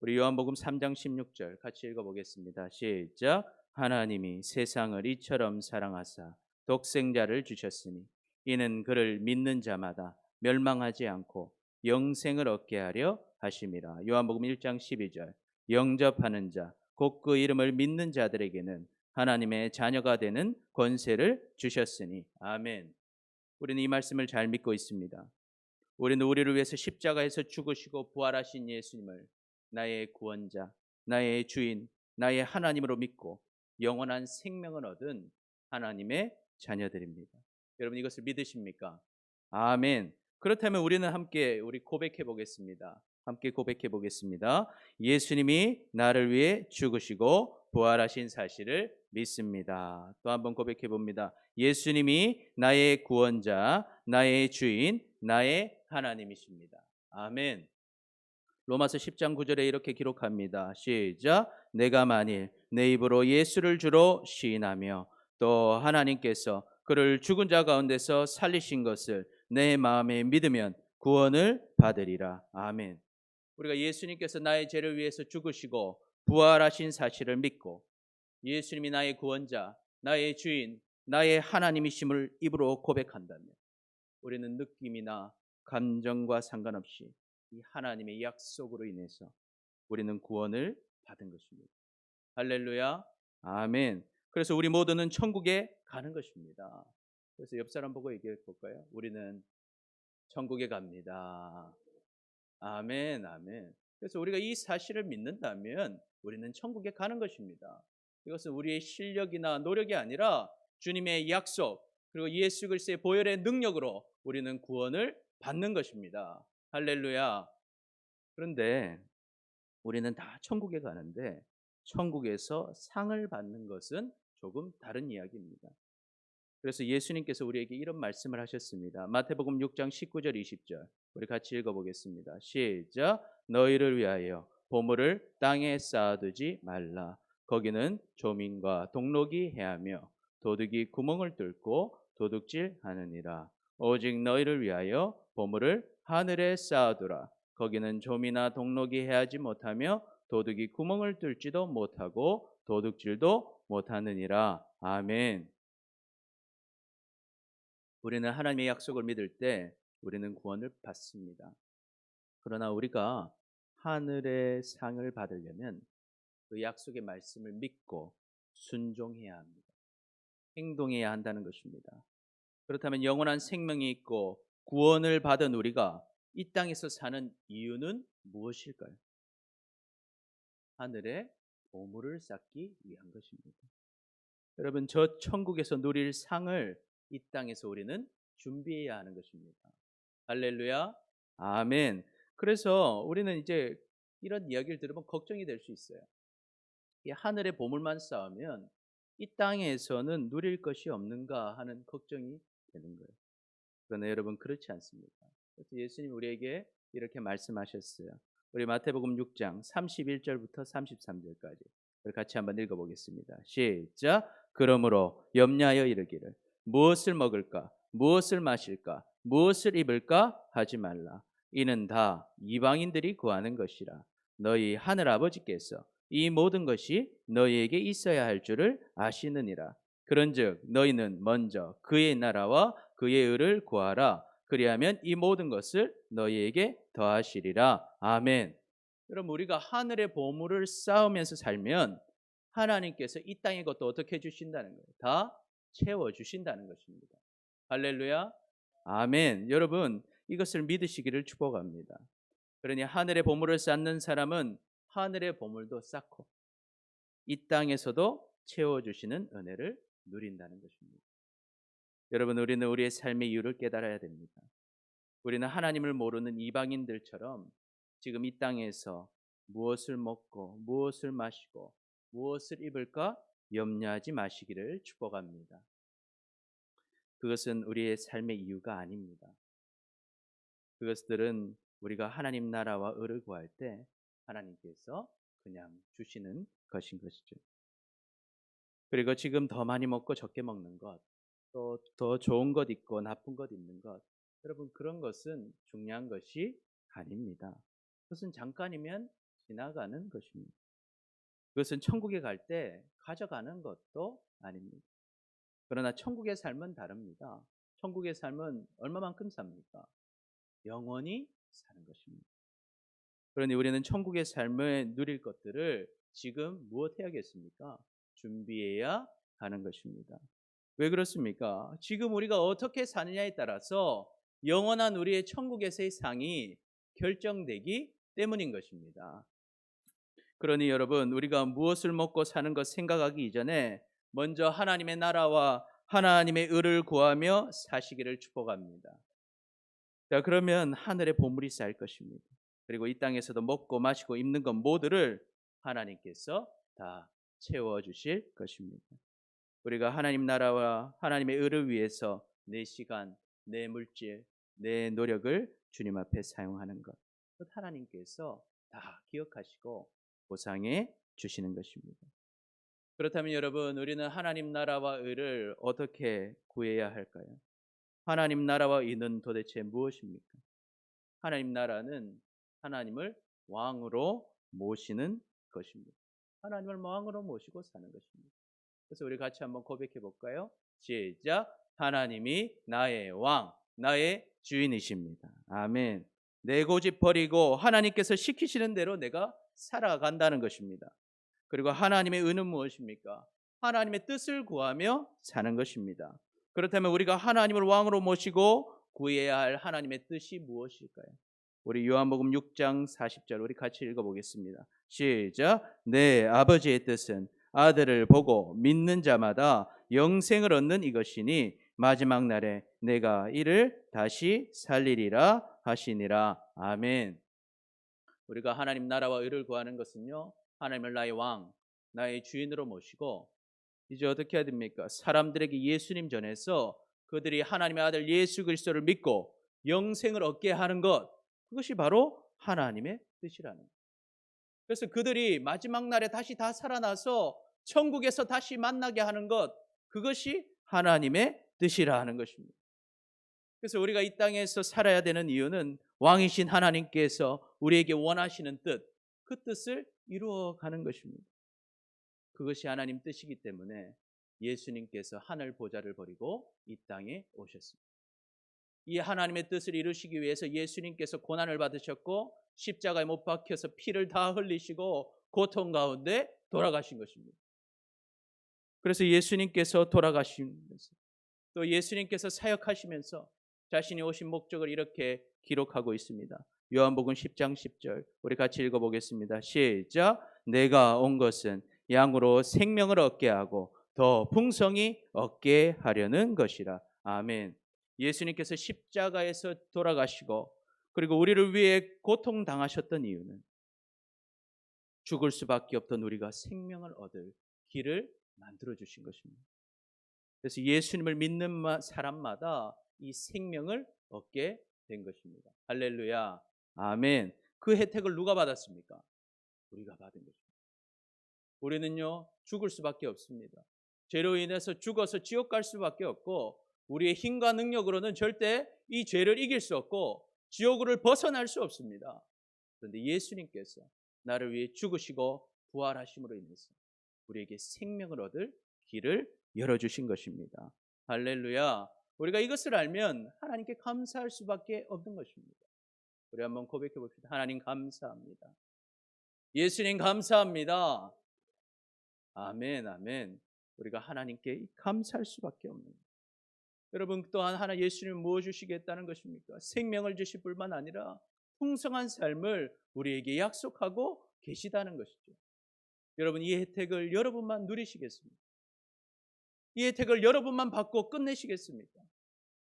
우리 요한복음 3장 16절 같이 읽어보겠습니다. 시작. 하나님이 세상을 이처럼 사랑하사 독생자를 주셨으니 이는 그를 믿는 자마다 멸망하지 않고 영생을 얻게 하려 하심이라. 요한복음 1장 12절. 영접하는 자, 곧 그 이름을 믿는 자들에게는 하나님의 자녀가 되는 권세를 주셨으니. 아멘. 우리는 이 말씀을 잘 믿고 있습니다. 우리는 우리를 위해서 십자가에서 죽으시고 부활하신 예수님을 나의 구원자, 나의 주인, 나의 하나님으로 믿고 영원한 생명을 얻은 하나님의 자녀들입니다. 여러분, 이것을 믿으십니까? 아멘. 그렇다면 우리는 함께 고백해 보겠습니다. 함께 고백해 보겠습니다. 예수님이 나를 위해 죽으시고 부활하신 사실을 믿습니다. 또 한번 고백해 봅니다. 예수님이 나의 구원자, 나의 주인, 나의 하나님이십니다. 아멘. 로마서 10장 9절에 이렇게 기록합니다. 시작. 내가 만일 내 입으로 예수를 주로 시인하며 또 하나님께서 그를 죽은 자 가운데서 살리신 것을 내 마음에 믿으면 구원을 받으리라. 아멘. 우리가 예수님께서 나의 죄를 위해서 죽으시고 부활하신 사실을 믿고 예수님이 나의 구원자, 나의 주인, 나의 하나님이심을 입으로 고백한다면 우리는 느낌이나 감정과 상관없이 이 하나님의 약속으로 인해서 우리는 구원을 받은 것입니다. 할렐루야. 아멘. 그래서 우리 모두는 천국에 가는 것입니다. 그래서 옆 사람 보고 얘기해 볼까요? 우리는 천국에 갑니다. 아멘. 아멘. 그래서 우리가 이 사실을 믿는다면 우리는 천국에 가는 것입니다. 이것은 우리의 실력이나 노력이 아니라 주님의 약속, 그리고 예수 그리스도의 보혈의 능력으로 우리는 구원을 받는 것입니다. 할렐루야. 그런데 우리는 다 천국에 가는데 천국에서 상을 받는 것은 조금 다른 이야기입니다. 그래서 예수님께서 우리에게 이런 말씀을 하셨습니다. 마태복음 6장 19절 20절 우리 같이 읽어보겠습니다. 시작. 너희를 위하여 보물을 땅에 쌓아두지 말라. 거기는 조민과 동록이 해하며 도둑이 구멍을 뚫고 도둑질하느니라. 오직 너희를 위하여 보물을 하늘에 쌓아두라. 거기는 조미나 동록이 해하지 못하며 도둑이 구멍을 뚫지도 못하고 도둑질도 못하느니라. 아멘. 우리는 하나님의 약속을 믿을 때 우리는 구원을 받습니다. 그러나 우리가 하늘의 상을 받으려면 그 약속의 말씀을 믿고 순종해야 합니다. 행동해야 한다는 것입니다. 그렇다면 영원한 생명이 있고 구원을 받은 우리가 이 땅에서 사는 이유는 무엇일까요? 하늘에 보물을 쌓기 위한 것입니다. 여러분, 저 천국에서 누릴 상을 이 땅에서 우리는 준비해야 하는 것입니다. 할렐루야. 아멘. 그래서 우리는 이제 이런 이야기를 들으면 걱정이 될 수 있어요. 이 하늘의 보물만 쌓으면 이 땅에서는 누릴 것이 없는가 하는 걱정이 되는 거예요. 그러나 여러분 그렇지 않습니다. 그래서 예수님 우리에게 이렇게 말씀하셨어요. 우리 마태복음 6장 31절부터 33절까지 같이 한번 읽어보겠습니다. 시작. 그러므로 염려하여 이르기를 무엇을 먹을까 무엇을 마실까 무엇을 입을까 하지 말라. 이는 다 이방인들이 구하는 것이라. 너희 하늘 아버지께서 이 모든 것이 너희에게 있어야 할 줄을 아시느니라. 그런즉 너희는 먼저 그의 나라와 그의 의를 구하라. 그리하면 이 모든 것을 너희에게 더하시리라. 아멘. 여러분 우리가 하늘의 보물을 쌓으면서 살면 하나님께서 이 땅의 것도 어떻게 해주신다는 거예요? 다 채워주신다는 것입니다. 할렐루야. 아멘. 여러분 이것을 믿으시기를 축복합니다. 그러니 하늘의 보물을 쌓는 사람은 하늘의 보물도 쌓고 이 땅에서도 채워주시는 은혜를 누린다는 것입니다. 여러분 우리는 우리의 삶의 이유를 깨달아야 됩니다. 우리는 하나님을 모르는 이방인들처럼 지금 이 땅에서 무엇을 먹고 무엇을 마시고 무엇을 입을까 염려하지 마시기를 축복합니다. 그것은 우리의 삶의 이유가 아닙니다. 그것들은 우리가 하나님 나라와 의를 구할 때 하나님께서 그냥 주시는 것인 것이죠. 그리고 지금 더 많이 먹고 적게 먹는 것, 또 더 좋은 것 있고 나쁜 것 있는 것, 여러분 그런 것은 중요한 것이 아닙니다. 그것은 잠깐이면 지나가는 것입니다. 그것은 천국에 갈 때 가져가는 것도 아닙니다. 그러나 천국의 삶은 다릅니다. 천국의 삶은 얼마만큼 삽니까? 영원히 사는 것입니다. 그러니 우리는 천국의 삶을 누릴 것들을 지금 무엇 해야겠습니까? 준비해야 하는 것입니다. 왜 그렇습니까? 지금 우리가 어떻게 사느냐에 따라서 영원한 우리의 천국에서의 상이 결정되기 때문인 것입니다. 그러니 여러분 우리가 무엇을 먹고 사는 것 생각하기 이전에 먼저 하나님의 나라와 하나님의 의를 구하며 사시기를 축복합니다. 자, 그러면 하늘의 보물이 쌓일 것입니다. 그리고 이 땅에서도 먹고 마시고 입는 것 모두를 하나님께서 다 채워주실 것입니다. 우리가 하나님 나라와 하나님의 의를 위해서 내 시간, 내 물질, 내 노력을 주님 앞에 사용하는 것, 하나님께서 다 기억하시고 보상해 주시는 것입니다. 그렇다면 여러분 우리는 하나님 나라와 의를 어떻게 구해야 할까요? 하나님 나라와 의는 도대체 무엇입니까? 하나님 나라는 하나님을 왕으로 모시는 것입니다. 하나님을 왕으로 모시고 사는 것입니다. 그래서 우리 같이 한번 고백해 볼까요? 시작. 하나님이 나의 왕, 나의 주인이십니다. 아멘. 내 고집 버리고 하나님께서 시키시는 대로 내가 살아간다는 것입니다. 그리고 하나님의 의는 무엇입니까? 하나님의 뜻을 구하며 사는 것입니다. 그렇다면 우리가 하나님을 왕으로 모시고 구해야 할 하나님의 뜻이 무엇일까요? 우리 요한복음 6장 40절 우리 같이 읽어보겠습니다. 시작. 내 아버지의 뜻은 아들을 보고 믿는 자마다 영생을 얻는 이것이니 마지막 날에 내가 이를 다시 살리리라 하시니라. 아멘. 우리가 하나님 나라와 의를 구하는 것은요, 하나님을 나의 왕, 나의 주인으로 모시고 이제 어떻게 해야 됩니까? 사람들에게 예수님 전해서 그들이 하나님의 아들 예수 그리스도를 믿고 영생을 얻게 하는 것, 그것이 바로 하나님의 뜻이라는 거예요. 그래서 그들이 마지막 날에 다시 다 살아나서 천국에서 다시 만나게 하는 것, 그것이 하나님의 뜻이라 하는 것입니다. 그래서 우리가 이 땅에서 살아야 되는 이유는 왕이신 하나님께서 우리에게 원하시는 뜻, 그 뜻을 이루어가는 것입니다. 그것이 하나님 뜻이기 때문에 예수님께서 하늘 보좌를 버리고 이 땅에 오셨습니다. 이 하나님의 뜻을 이루시기 위해서 예수님께서 고난을 받으셨고 십자가에 못 박혀서 피를 다 흘리시고 고통 가운데 돌아가신 것입니다. 그래서 예수님께서 돌아가시면서 또 예수님께서 사역하시면서 자신이 오신 목적을 이렇게 기록하고 있습니다. 요한복음 10장 10절 우리 같이 읽어보겠습니다. 시작. 내가 온 것은 양으로 생명을 얻게 하고 더 풍성히 얻게 하려는 것이라. 아멘. 예수님께서 십자가에서 돌아가시고 그리고 우리를 위해 고통당하셨던 이유는 죽을 수밖에 없던 우리가 생명을 얻을 길을 만들어 주신 것입니다. 그래서 예수님을 믿는 사람마다 이 생명을 얻게 된 것입니다. 할렐루야. 아멘. 그 혜택을 누가 받았습니까? 우리가 받은 것입니다. 우리는요, 죽을 수밖에 없습니다. 죄로 인해서 죽어서 지옥 갈 수밖에 없고, 우리의 힘과 능력으로는 절대 이 죄를 이길 수 없고 지옥을 벗어날 수 없습니다. 그런데 예수님께서 나를 위해 죽으시고 부활하심으로 인해서 우리에게 생명을 얻을 길을 열어주신 것입니다. 할렐루야. 우리가 이것을 알면 하나님께 감사할 수밖에 없는 것입니다. 우리 한번 고백해 봅시다. 하나님 감사합니다. 예수님 감사합니다. 아멘, 아멘. 우리가 하나님께 감사할 수밖에 없는 거예요. 여러분, 또한 하나 예수님 무엇 주시겠다는 것입니까? 생명을 주실 뿐만 아니라 풍성한 삶을 우리에게 약속하고 계시다는 것이죠. 여러분, 이 혜택을 여러분만 누리시겠습니까? 이 혜택을 여러분만 받고 끝내시겠습니까?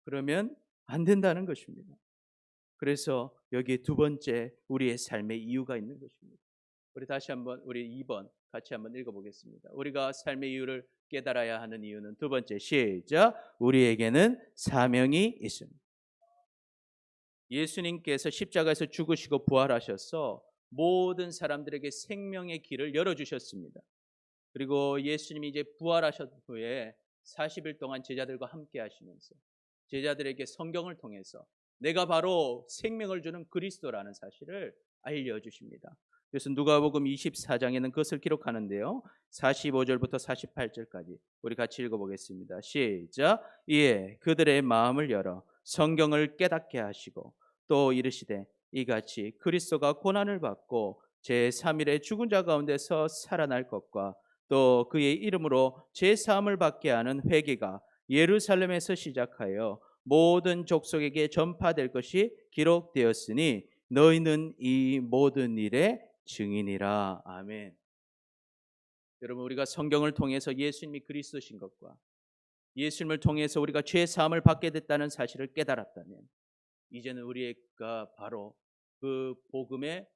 그러면 안 된다는 것입니다. 그래서 여기에 두 번째 우리의 삶의 이유가 있는 것입니다. 우리 다시 한번 우리 2번 같이 한번 읽어보겠습니다. 우리가 삶의 이유를 깨달아야 하는 이유는 두 번째, 시작. 우리에게는 사명이 있습니다. 예수님께서 십자가에서 죽으시고 부활하셔서 모든 사람들에게 생명의 길을 열어주셨습니다. 그리고 예수님이 이제 부활하신 후에 40일 동안 제자들과 함께 하시면서 제자들에게 성경을 통해서 내가 바로 생명을 주는 그리스도라는 사실을 알려주십니다. 그래서 누가복음 24장에는 그것을 기록하는데요. 45절부터 48절까지 우리 같이 읽어보겠습니다. 시작. 이에 그들의 마음을 열어 성경을 깨닫게 하시고 또 이르시되 이같이 그리스도가 고난을 받고 제3일에 죽은 자 가운데서 살아날 것과 또 그의 이름으로 제사함을 받게 하는 회개가 예루살렘에서 시작하여 모든 족속에게 전파될 것이 기록되었으니 너희는 이 모든 일의 증인이라. 아멘. 여러분, 우리가 성경을 통해서 예수님이 그리스도신 것과 예수님을 통해서 우리가 죄 사함을 받게 됐다는 사실을 깨달았다면 이제는 우리가 바로 그 복음의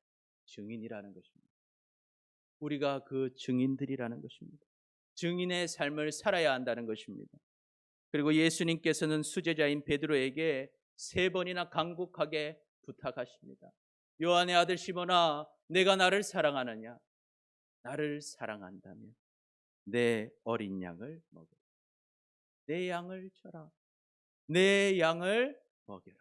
증인이라는 것입니다. 우리가 그 증인들이라는 것입니다. 증인의 삶을 살아야 한다는 것입니다. 그리고 예수님께서는 수제자인 베드로에게 3번이나 간곡하게 부탁하십니다. 요한의 아들 시몬아, 내가 나를 사랑하느냐? 나를 사랑한다면 내 어린 양을 먹여라. 내 양을 쳐라. 내 양을 먹여라.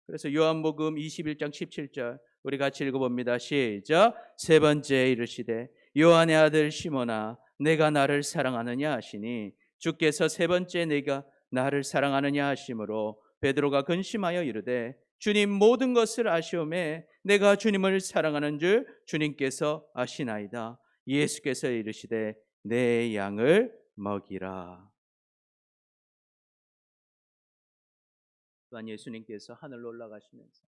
그래서 요한복음 21장 17절 우리 같이 읽어봅니다. 시작. 세 번째 이르시되 요한의 아들 시몬아, 내가 나를 사랑하느냐 하시니 주께서 세 번째 내가 나를 사랑하느냐 하심으로 베드로가 근심하여 이르되 주님, 모든 것을 아시오매 내가 주님을 사랑하는 줄 주님께서 아시나이다. 예수께서 이르시되 내 양을 먹이라. 또한 예수님께서 하늘로 올라가시면서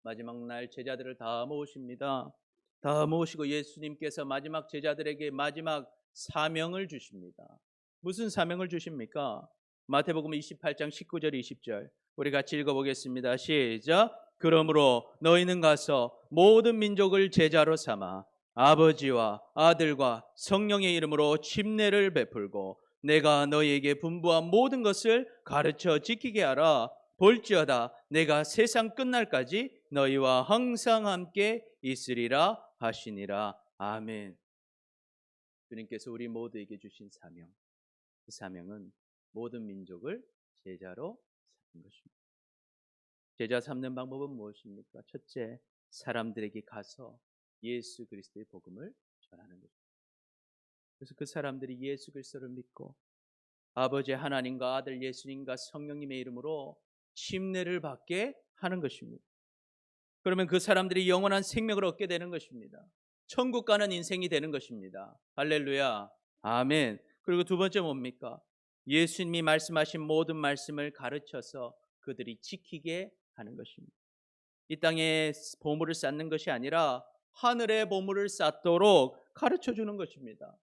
마지막 날 제자들을 다 모으십니다. 다 모으시고 예수님께서 마지막 제자들에게 마지막 사명을 주십니다. 무슨 사명을 주십니까? 마태복음 28장 19절 20절 우리 같이 읽어보겠습니다. 시작. 그러므로 너희는 가서 모든 민족을 제자로 삼아 아버지와 아들과 성령의 이름으로 침례를 베풀고 내가 너희에게 분부한 모든 것을 가르쳐 지키게 하라. 볼지어다 내가 세상 끝날까지 너희와 항상 함께 있으리라 하시니라. 아멘. 주님께서 우리 모두에게 주신 사명, 그 사명은 모든 민족을 제자로 삼는 것입니다. 제자 삼는 방법은 무엇입니까? 첫째, 사람들에게 가서 예수 그리스도의 복음을 전하는 것입니다. 그래서 그 사람들이 예수 그리스도를 믿고 아버지 하나님과 아들 예수님과 성령님의 이름으로 침례를 받게 하는 것입니다. 그러면 그 사람들이 영원한 생명을 얻게 되는 것입니다. 천국 가는 인생이 되는 것입니다. 할렐루야. 아멘. 그리고 두 번째 뭡니까? 예수님이 말씀하신 모든 말씀을 가르쳐서 그들이 지키게 하는 것입니다. 이 땅에 보물을 쌓는 것이 아니라 하늘의 보물을 쌓도록 가르쳐 주는 것입니다.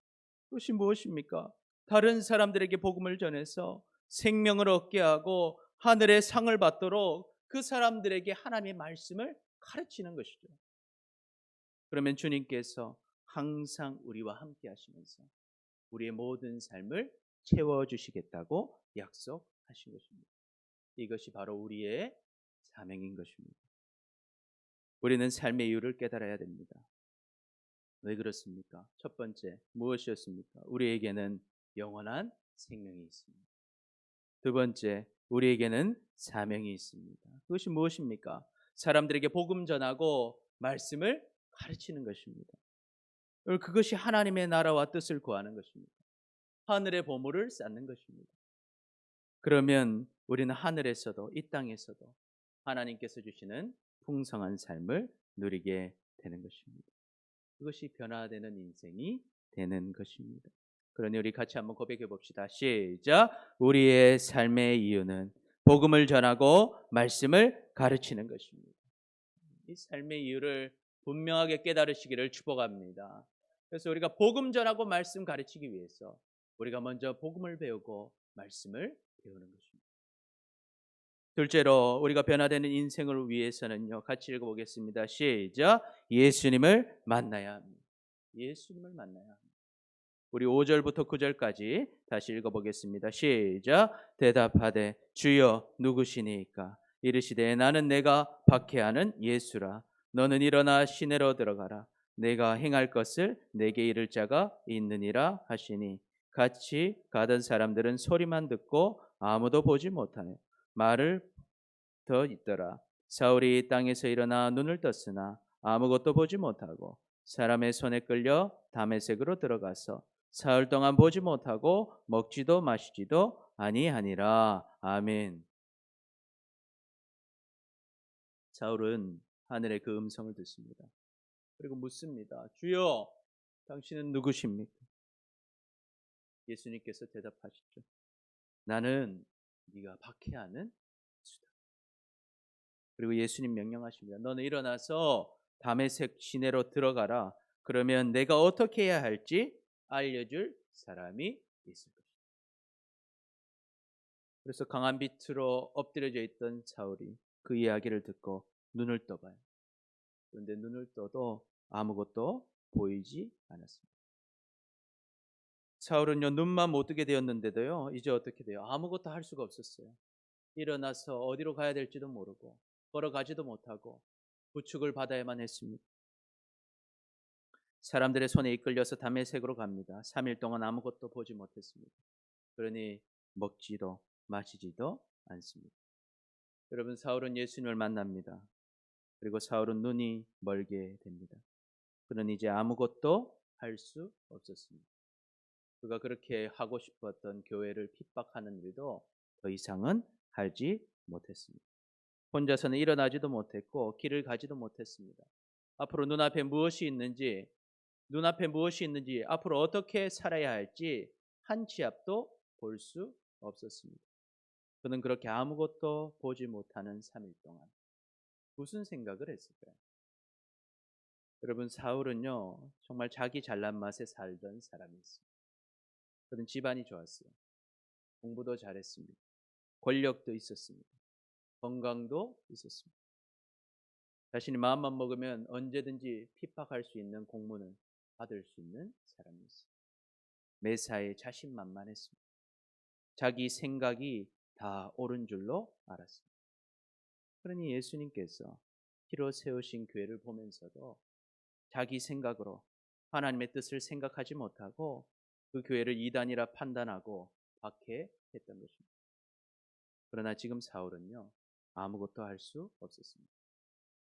그것이 무엇입니까? 다른 사람들에게 복음을 전해서 생명을 얻게 하고 하늘의 상을 받도록 그 사람들에게 하나님의 말씀을 가르치는 것이죠. 그러면 주님께서 항상 우리와 함께 하시면서 우리의 모든 삶을 채워주시겠다고 약속하신 것입니다. 이것이 바로 우리의 사명인 것입니다. 우리는 삶의 이유를 깨달아야 됩니다. 왜 그렇습니까? 첫 번째, 무엇이었습니까? 우리에게는 영원한 생명이 있습니다. 두 번째, 우리에게는 사명이 있습니다. 그것이 무엇입니까? 사람들에게 복음 전하고 말씀을 가르치는 것입니다. 그것이 하나님의 나라와 뜻을 구하는 것입니다. 하늘의 보물을 쌓는 것입니다. 그러면 우리는 하늘에서도 이 땅에서도 하나님께서 주시는 풍성한 삶을 누리게 되는 것입니다. 그것이 변화되는 인생이 되는 것입니다. 그러니 우리 같이 한번 고백해 봅시다. 시작. 우리의 삶의 이유는 복음을 전하고 말씀을 가르치는 것입니다. 이 삶의 이유를 분명하게 깨달으시기를 축복합니다. 그래서 우리가 복음 전하고 말씀 가르치기 위해서 우리가 먼저 복음을 배우고 말씀을 배우는 것입니다. 둘째로 우리가 변화되는 인생을 위해서는요. 같이 읽어보겠습니다. 시작. 예수님을 만나야 합니다. 예수님을 만나야 합니다. 우리 5절부터 9절까지 다시 읽어보겠습니다. 시작. 대답하되 주여 누구시니까? 이르시되 나는 내가 박해하는 예수라. 너는 일어나 시내로 들어가라. 내가 행할 것을 내게 이를 자가 있느니라 하시니 같이 가던 사람들은 소리만 듣고 아무도 보지 못하며 말을 더 있더라. 사울이 땅에서 일어나 눈을 떴으나 아무것도 보지 못하고 사람의 손에 끌려 다메섹으로 들어가서 사흘 동안 보지 못하고 먹지도 마시지도 아니하니라. 아멘. 사울은 하늘의 그 음성을 듣습니다. 그리고 묻습니다. 주여, 당신은 누구십니까? 예수님께서 대답하시죠. 나는 네가 박해하는 예수다. 그리고 예수님 명령하십니다. 너는 일어나서 다메섹 시내로 들어가라. 그러면 내가 어떻게 해야 할지 알려줄 사람이 있을 것이다. 그래서 강한 빛으로 엎드려져 있던 사울이 그 이야기를 듣고 눈을 떠봐요. 그런데 눈을 떠도 아무것도 보이지 않았습니다. 사울은요, 눈만 못 뜨게 되었는데도요, 이제 어떻게 돼요? 아무것도 할 수가 없었어요. 일어나서 어디로 가야 될지도 모르고 걸어가지도 못하고 부축을 받아야만 했습니다. 사람들의 손에 이끌려서 다메섹으로 갑니다. 3일 동안 아무것도 보지 못했습니다. 그러니 먹지도 마시지도 않습니다. 여러분, 사울은 예수님을 만납니다. 그리고 사울은 눈이 멀게 됩니다. 그는 이제 아무것도 할 수 없었습니다. 그가 그렇게 하고 싶었던 교회를 핍박하는 일도 더 이상은 하지 못했습니다. 혼자서는 일어나지도 못했고 길을 가지도 못했습니다. 앞으로 눈앞에 무엇이 있는지 앞으로 어떻게 살아야 할지 한 치 앞도 볼 수 없었습니다. 그는 그렇게 아무것도 보지 못하는 3일 동안 무슨 생각을 했을까요? 여러분, 사울은요, 정말 자기 잘난 맛에 살던 사람이었습니다. 그는 집안이 좋았어요. 공부도 잘했습니다. 권력도 있었습니다. 건강도 있었습니다. 자신이 마음만 먹으면 언제든지 핍박할 수 있는 공무는 받을 수 있는 사람이었어요. 매사에 자신만만했습니다. 자기 생각이 다 옳은 줄로 알았습니다. 그러니 예수님께서 피로 세우신 교회를 보면서도 자기 생각으로 하나님의 뜻을 생각하지 못하고 그 교회를 이단이라 판단하고 박해했던 것입니다. 그러나 지금 사울은요, 아무것도 할 수 없었습니다.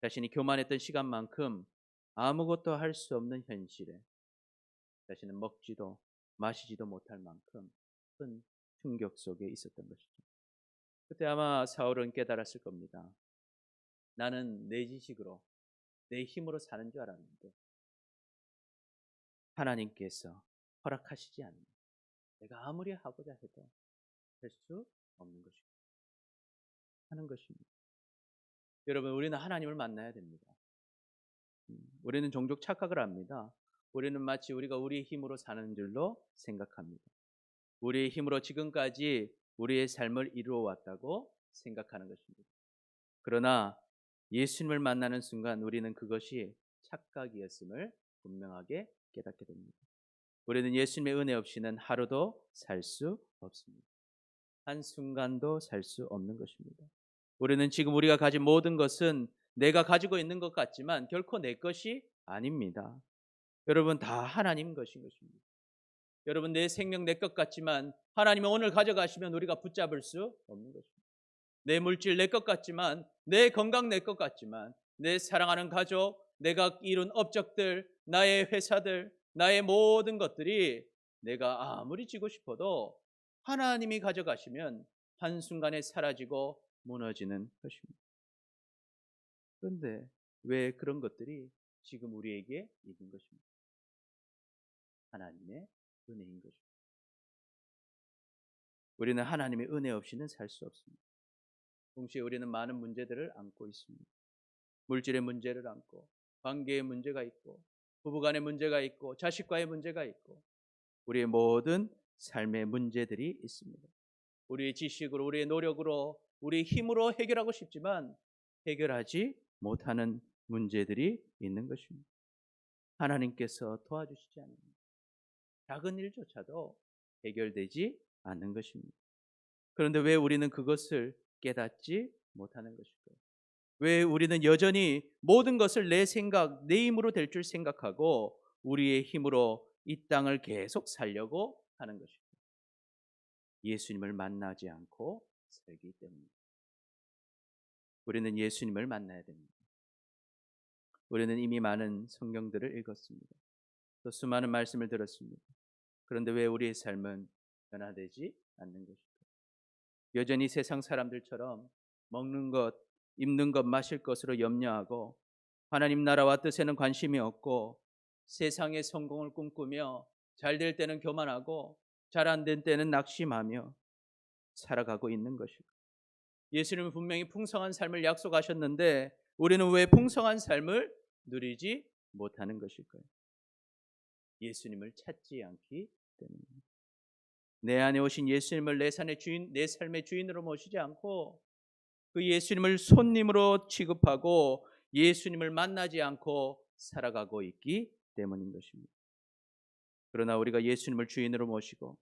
자신이 교만했던 시간만큼 아무것도 할 수 없는 현실에 자신은 먹지도 마시지도 못할 만큼 큰 충격 속에 있었던 것이죠. 그때 아마 사울은 깨달았을 겁니다. 나는 내 지식으로 내 힘으로 사는 줄 알았는데 하나님께서 허락하시지 않는, 내가 아무리 하고자 해도 할 수 없는 것입니다. 하는 것입니다. 여러분, 우리는 하나님을 만나야 됩니다. 우리는 종종 착각을 합니다. 우리는 마치 우리가 우리의 힘으로 사는 줄로 생각합니다. 우리의 힘으로 지금까지 우리의 삶을 이루어 왔다고 생각하는 것입니다. 그러나 예수님을 만나는 순간 우리는 그것이 착각이었음을 분명하게 깨닫게 됩니다. 우리는 예수님의 은혜 없이는 하루도 살 수 없습니다. 한순간도 살 수 없는 것입니다. 우리는 지금 우리가 가진 모든 것은 내가 가지고 있는 것 같지만 결코 내 것이 아닙니다. 여러분, 다 하나님 것인 것입니다. 여러분, 내 생명 내 것 같지만 하나님이 오늘 가져가시면 우리가 붙잡을 수 없는 것입니다. 내 물질 내 것 같지만, 내 건강 내 것 같지만, 내 사랑하는 가족, 내가 이룬 업적들, 나의 회사들, 나의 모든 것들이 내가 아무리 쥐고 싶어도 하나님이 가져가시면 한순간에 사라지고 무너지는 것입니다. 그런데 왜 그런 것들이 지금 우리에게 있는 것입니다? 하나님의 은혜인 것입니다. 우리는 하나님의 은혜 없이는 살 수 없습니다. 동시에 우리는 많은 문제들을 안고 있습니다. 물질의 문제를 안고, 관계의 문제가 있고, 부부간의 문제가 있고, 자식과의 문제가 있고, 우리의 모든 삶의 문제들이 있습니다. 우리의 지식으로, 우리의 노력으로, 우리의 힘으로 해결하고 싶지만 해결하지 못하는 문제들이 있는 것입니다. 하나님께서 도와주시지 않습니다. 작은 일조차도 해결되지 않는 것입니다. 그런데 왜 우리는 그것을 깨닫지 못하는 것일까요? 왜 우리는 여전히 모든 것을 내 생각, 내 힘으로 될 줄 생각하고 우리의 힘으로 이 땅을 계속 살려고 하는 것일까요? 예수님을 만나지 않고 살기 때문입니다. 우리는 예수님을 만나야 됩니다. 우리는 이미 많은 성경들을 읽었습니다. 또 수많은 말씀을 들었습니다. 그런데 왜 우리의 삶은 변화되지 않는 것일까요? 여전히 세상 사람들처럼 먹는 것, 입는 것, 마실 것으로 염려하고 하나님 나라와 뜻에는 관심이 없고 세상의 성공을 꿈꾸며 잘 될 때는 교만하고 잘 안 될 때는 낙심하며 살아가고 있는 것일까요? 예수님은 분명히 풍성한 삶을 약속하셨는데 우리는 왜 풍성한 삶을 누리지 못하는 것일까요? 예수님을 찾지 않기 때문입니다. 내 안에 오신 예수님을 내 삶의 주인으로 모시지 않고 그 예수님을 손님으로 취급하고 예수님을 만나지 않고 살아가고 있기 때문인 것입니다. 그러나 우리가 예수님을 주인으로 모시고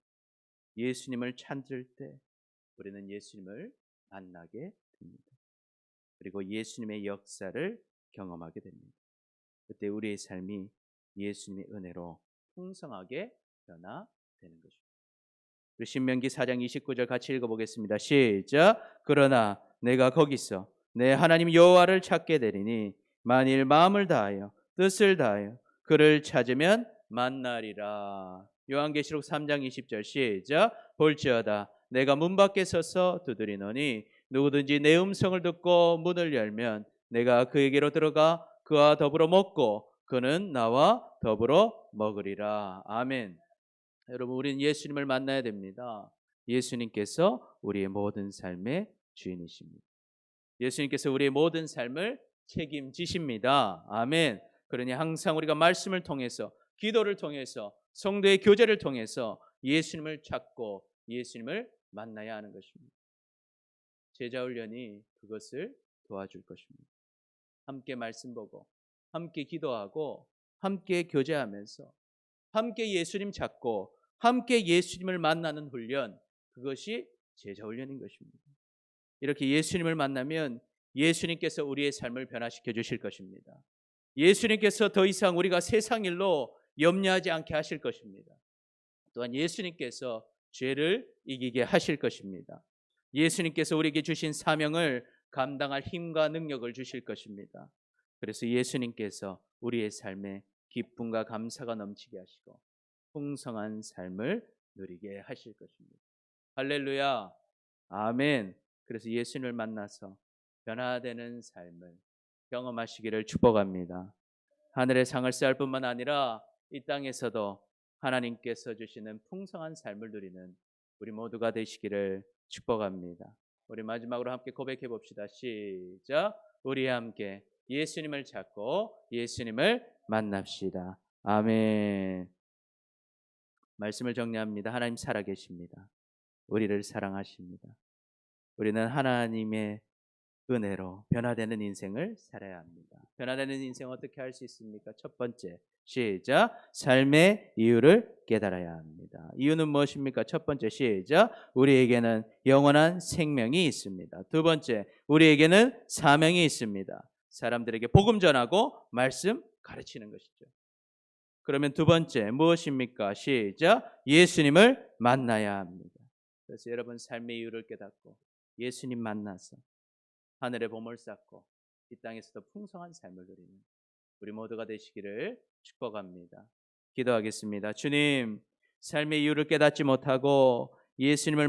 예수님을 찾을 때 우리는 예수님을 만나게 됩니다. 그리고 예수님의 역사를 경험하게 됩니다. 그때 우리의 삶이 예수님의 은혜로 풍성하게 변화되는 것입니다. 우리 신명기 4장 29절 같이 읽어보겠습니다. 시작. 그러나 내가 거기서 내 하나님 여호와를 찾게 되리니 만일 마음을 다하여 뜻을 다하여 그를 찾으면 만나리라. 요한계시록 3장 20절 시작. 볼지어다 내가 문 밖에 서서 두드리노니 누구든지 내 음성을 듣고 문을 열면 내가 그에게로 들어가 그와 더불어 먹고 그는 나와 더불어 먹으리라. 아멘. 여러분, 우리는 예수님을 만나야 됩니다. 예수님께서 우리의 모든 삶의 주인이십니다. 예수님께서 우리의 모든 삶을 책임지십니다. 아멘. 그러니 항상 우리가 말씀을 통해서, 기도를 통해서, 성도의 교제를 통해서 예수님을 찾고 예수님을 만나야 하는 것입니다. 제자 훈련이 그것을 도와줄 것입니다. 함께 말씀 보고, 함께 기도하고, 함께 교제하면서, 함께 예수님 찾고, 함께 예수님을 만나는 훈련, 그것이 제자 훈련인 것입니다. 이렇게 예수님을 만나면 예수님께서 우리의 삶을 변화시켜 주실 것입니다. 예수님께서 더 이상 우리가 세상 일로 염려하지 않게 하실 것입니다. 또한 예수님께서 죄를 이기게 하실 것입니다. 예수님께서 우리에게 주신 사명을 감당할 힘과 능력을 주실 것입니다. 그래서 예수님께서 우리의 삶에 기쁨과 감사가 넘치게 하시고 풍성한 삶을 누리게 하실 것입니다. 할렐루야. 아멘. 그래서 예수님을 만나서 변화되는 삶을 경험하시기를 축복합니다. 하늘의 상을 쌓을 뿐만 아니라 이 땅에서도 하나님께서 주시는 풍성한 삶을 누리는 우리 모두가 되시기를 축복합니다. 우리 마지막으로 함께 고백해 봅시다. 시작. 우리 함께 예수님을 찾고 예수님을 만납시다. 아멘. 말씀을 정리합니다. 하나님 살아계십니다. 우리를 사랑하십니다. 우리는 하나님의 은혜로 변화되는 인생을 살아야 합니다. 변화되는 인생 어떻게 할 수 있습니까? 첫 번째, 시작. 삶의 이유를 깨달아야 합니다. 이유는 무엇입니까? 첫 번째, 시작. 우리에게는 영원한 생명이 있습니다. 두 번째, 우리에게는 사명이 있습니다. 사람들에게 복음 전하고 말씀 가르치는 것이죠. 그러면 두 번째 무엇입니까? 시작. 예수님을 만나야 합니다. 그래서 여러분 삶의 이유를 깨닫고 예수님 만나서 하늘의 보물 쌓고 이 땅에서도 풍성한 삶을 누리는 우리 모두가 되시기를 축복합니다. 기도하겠습니다. 주님, 삶의 이유를 깨닫지 못하고 예수님을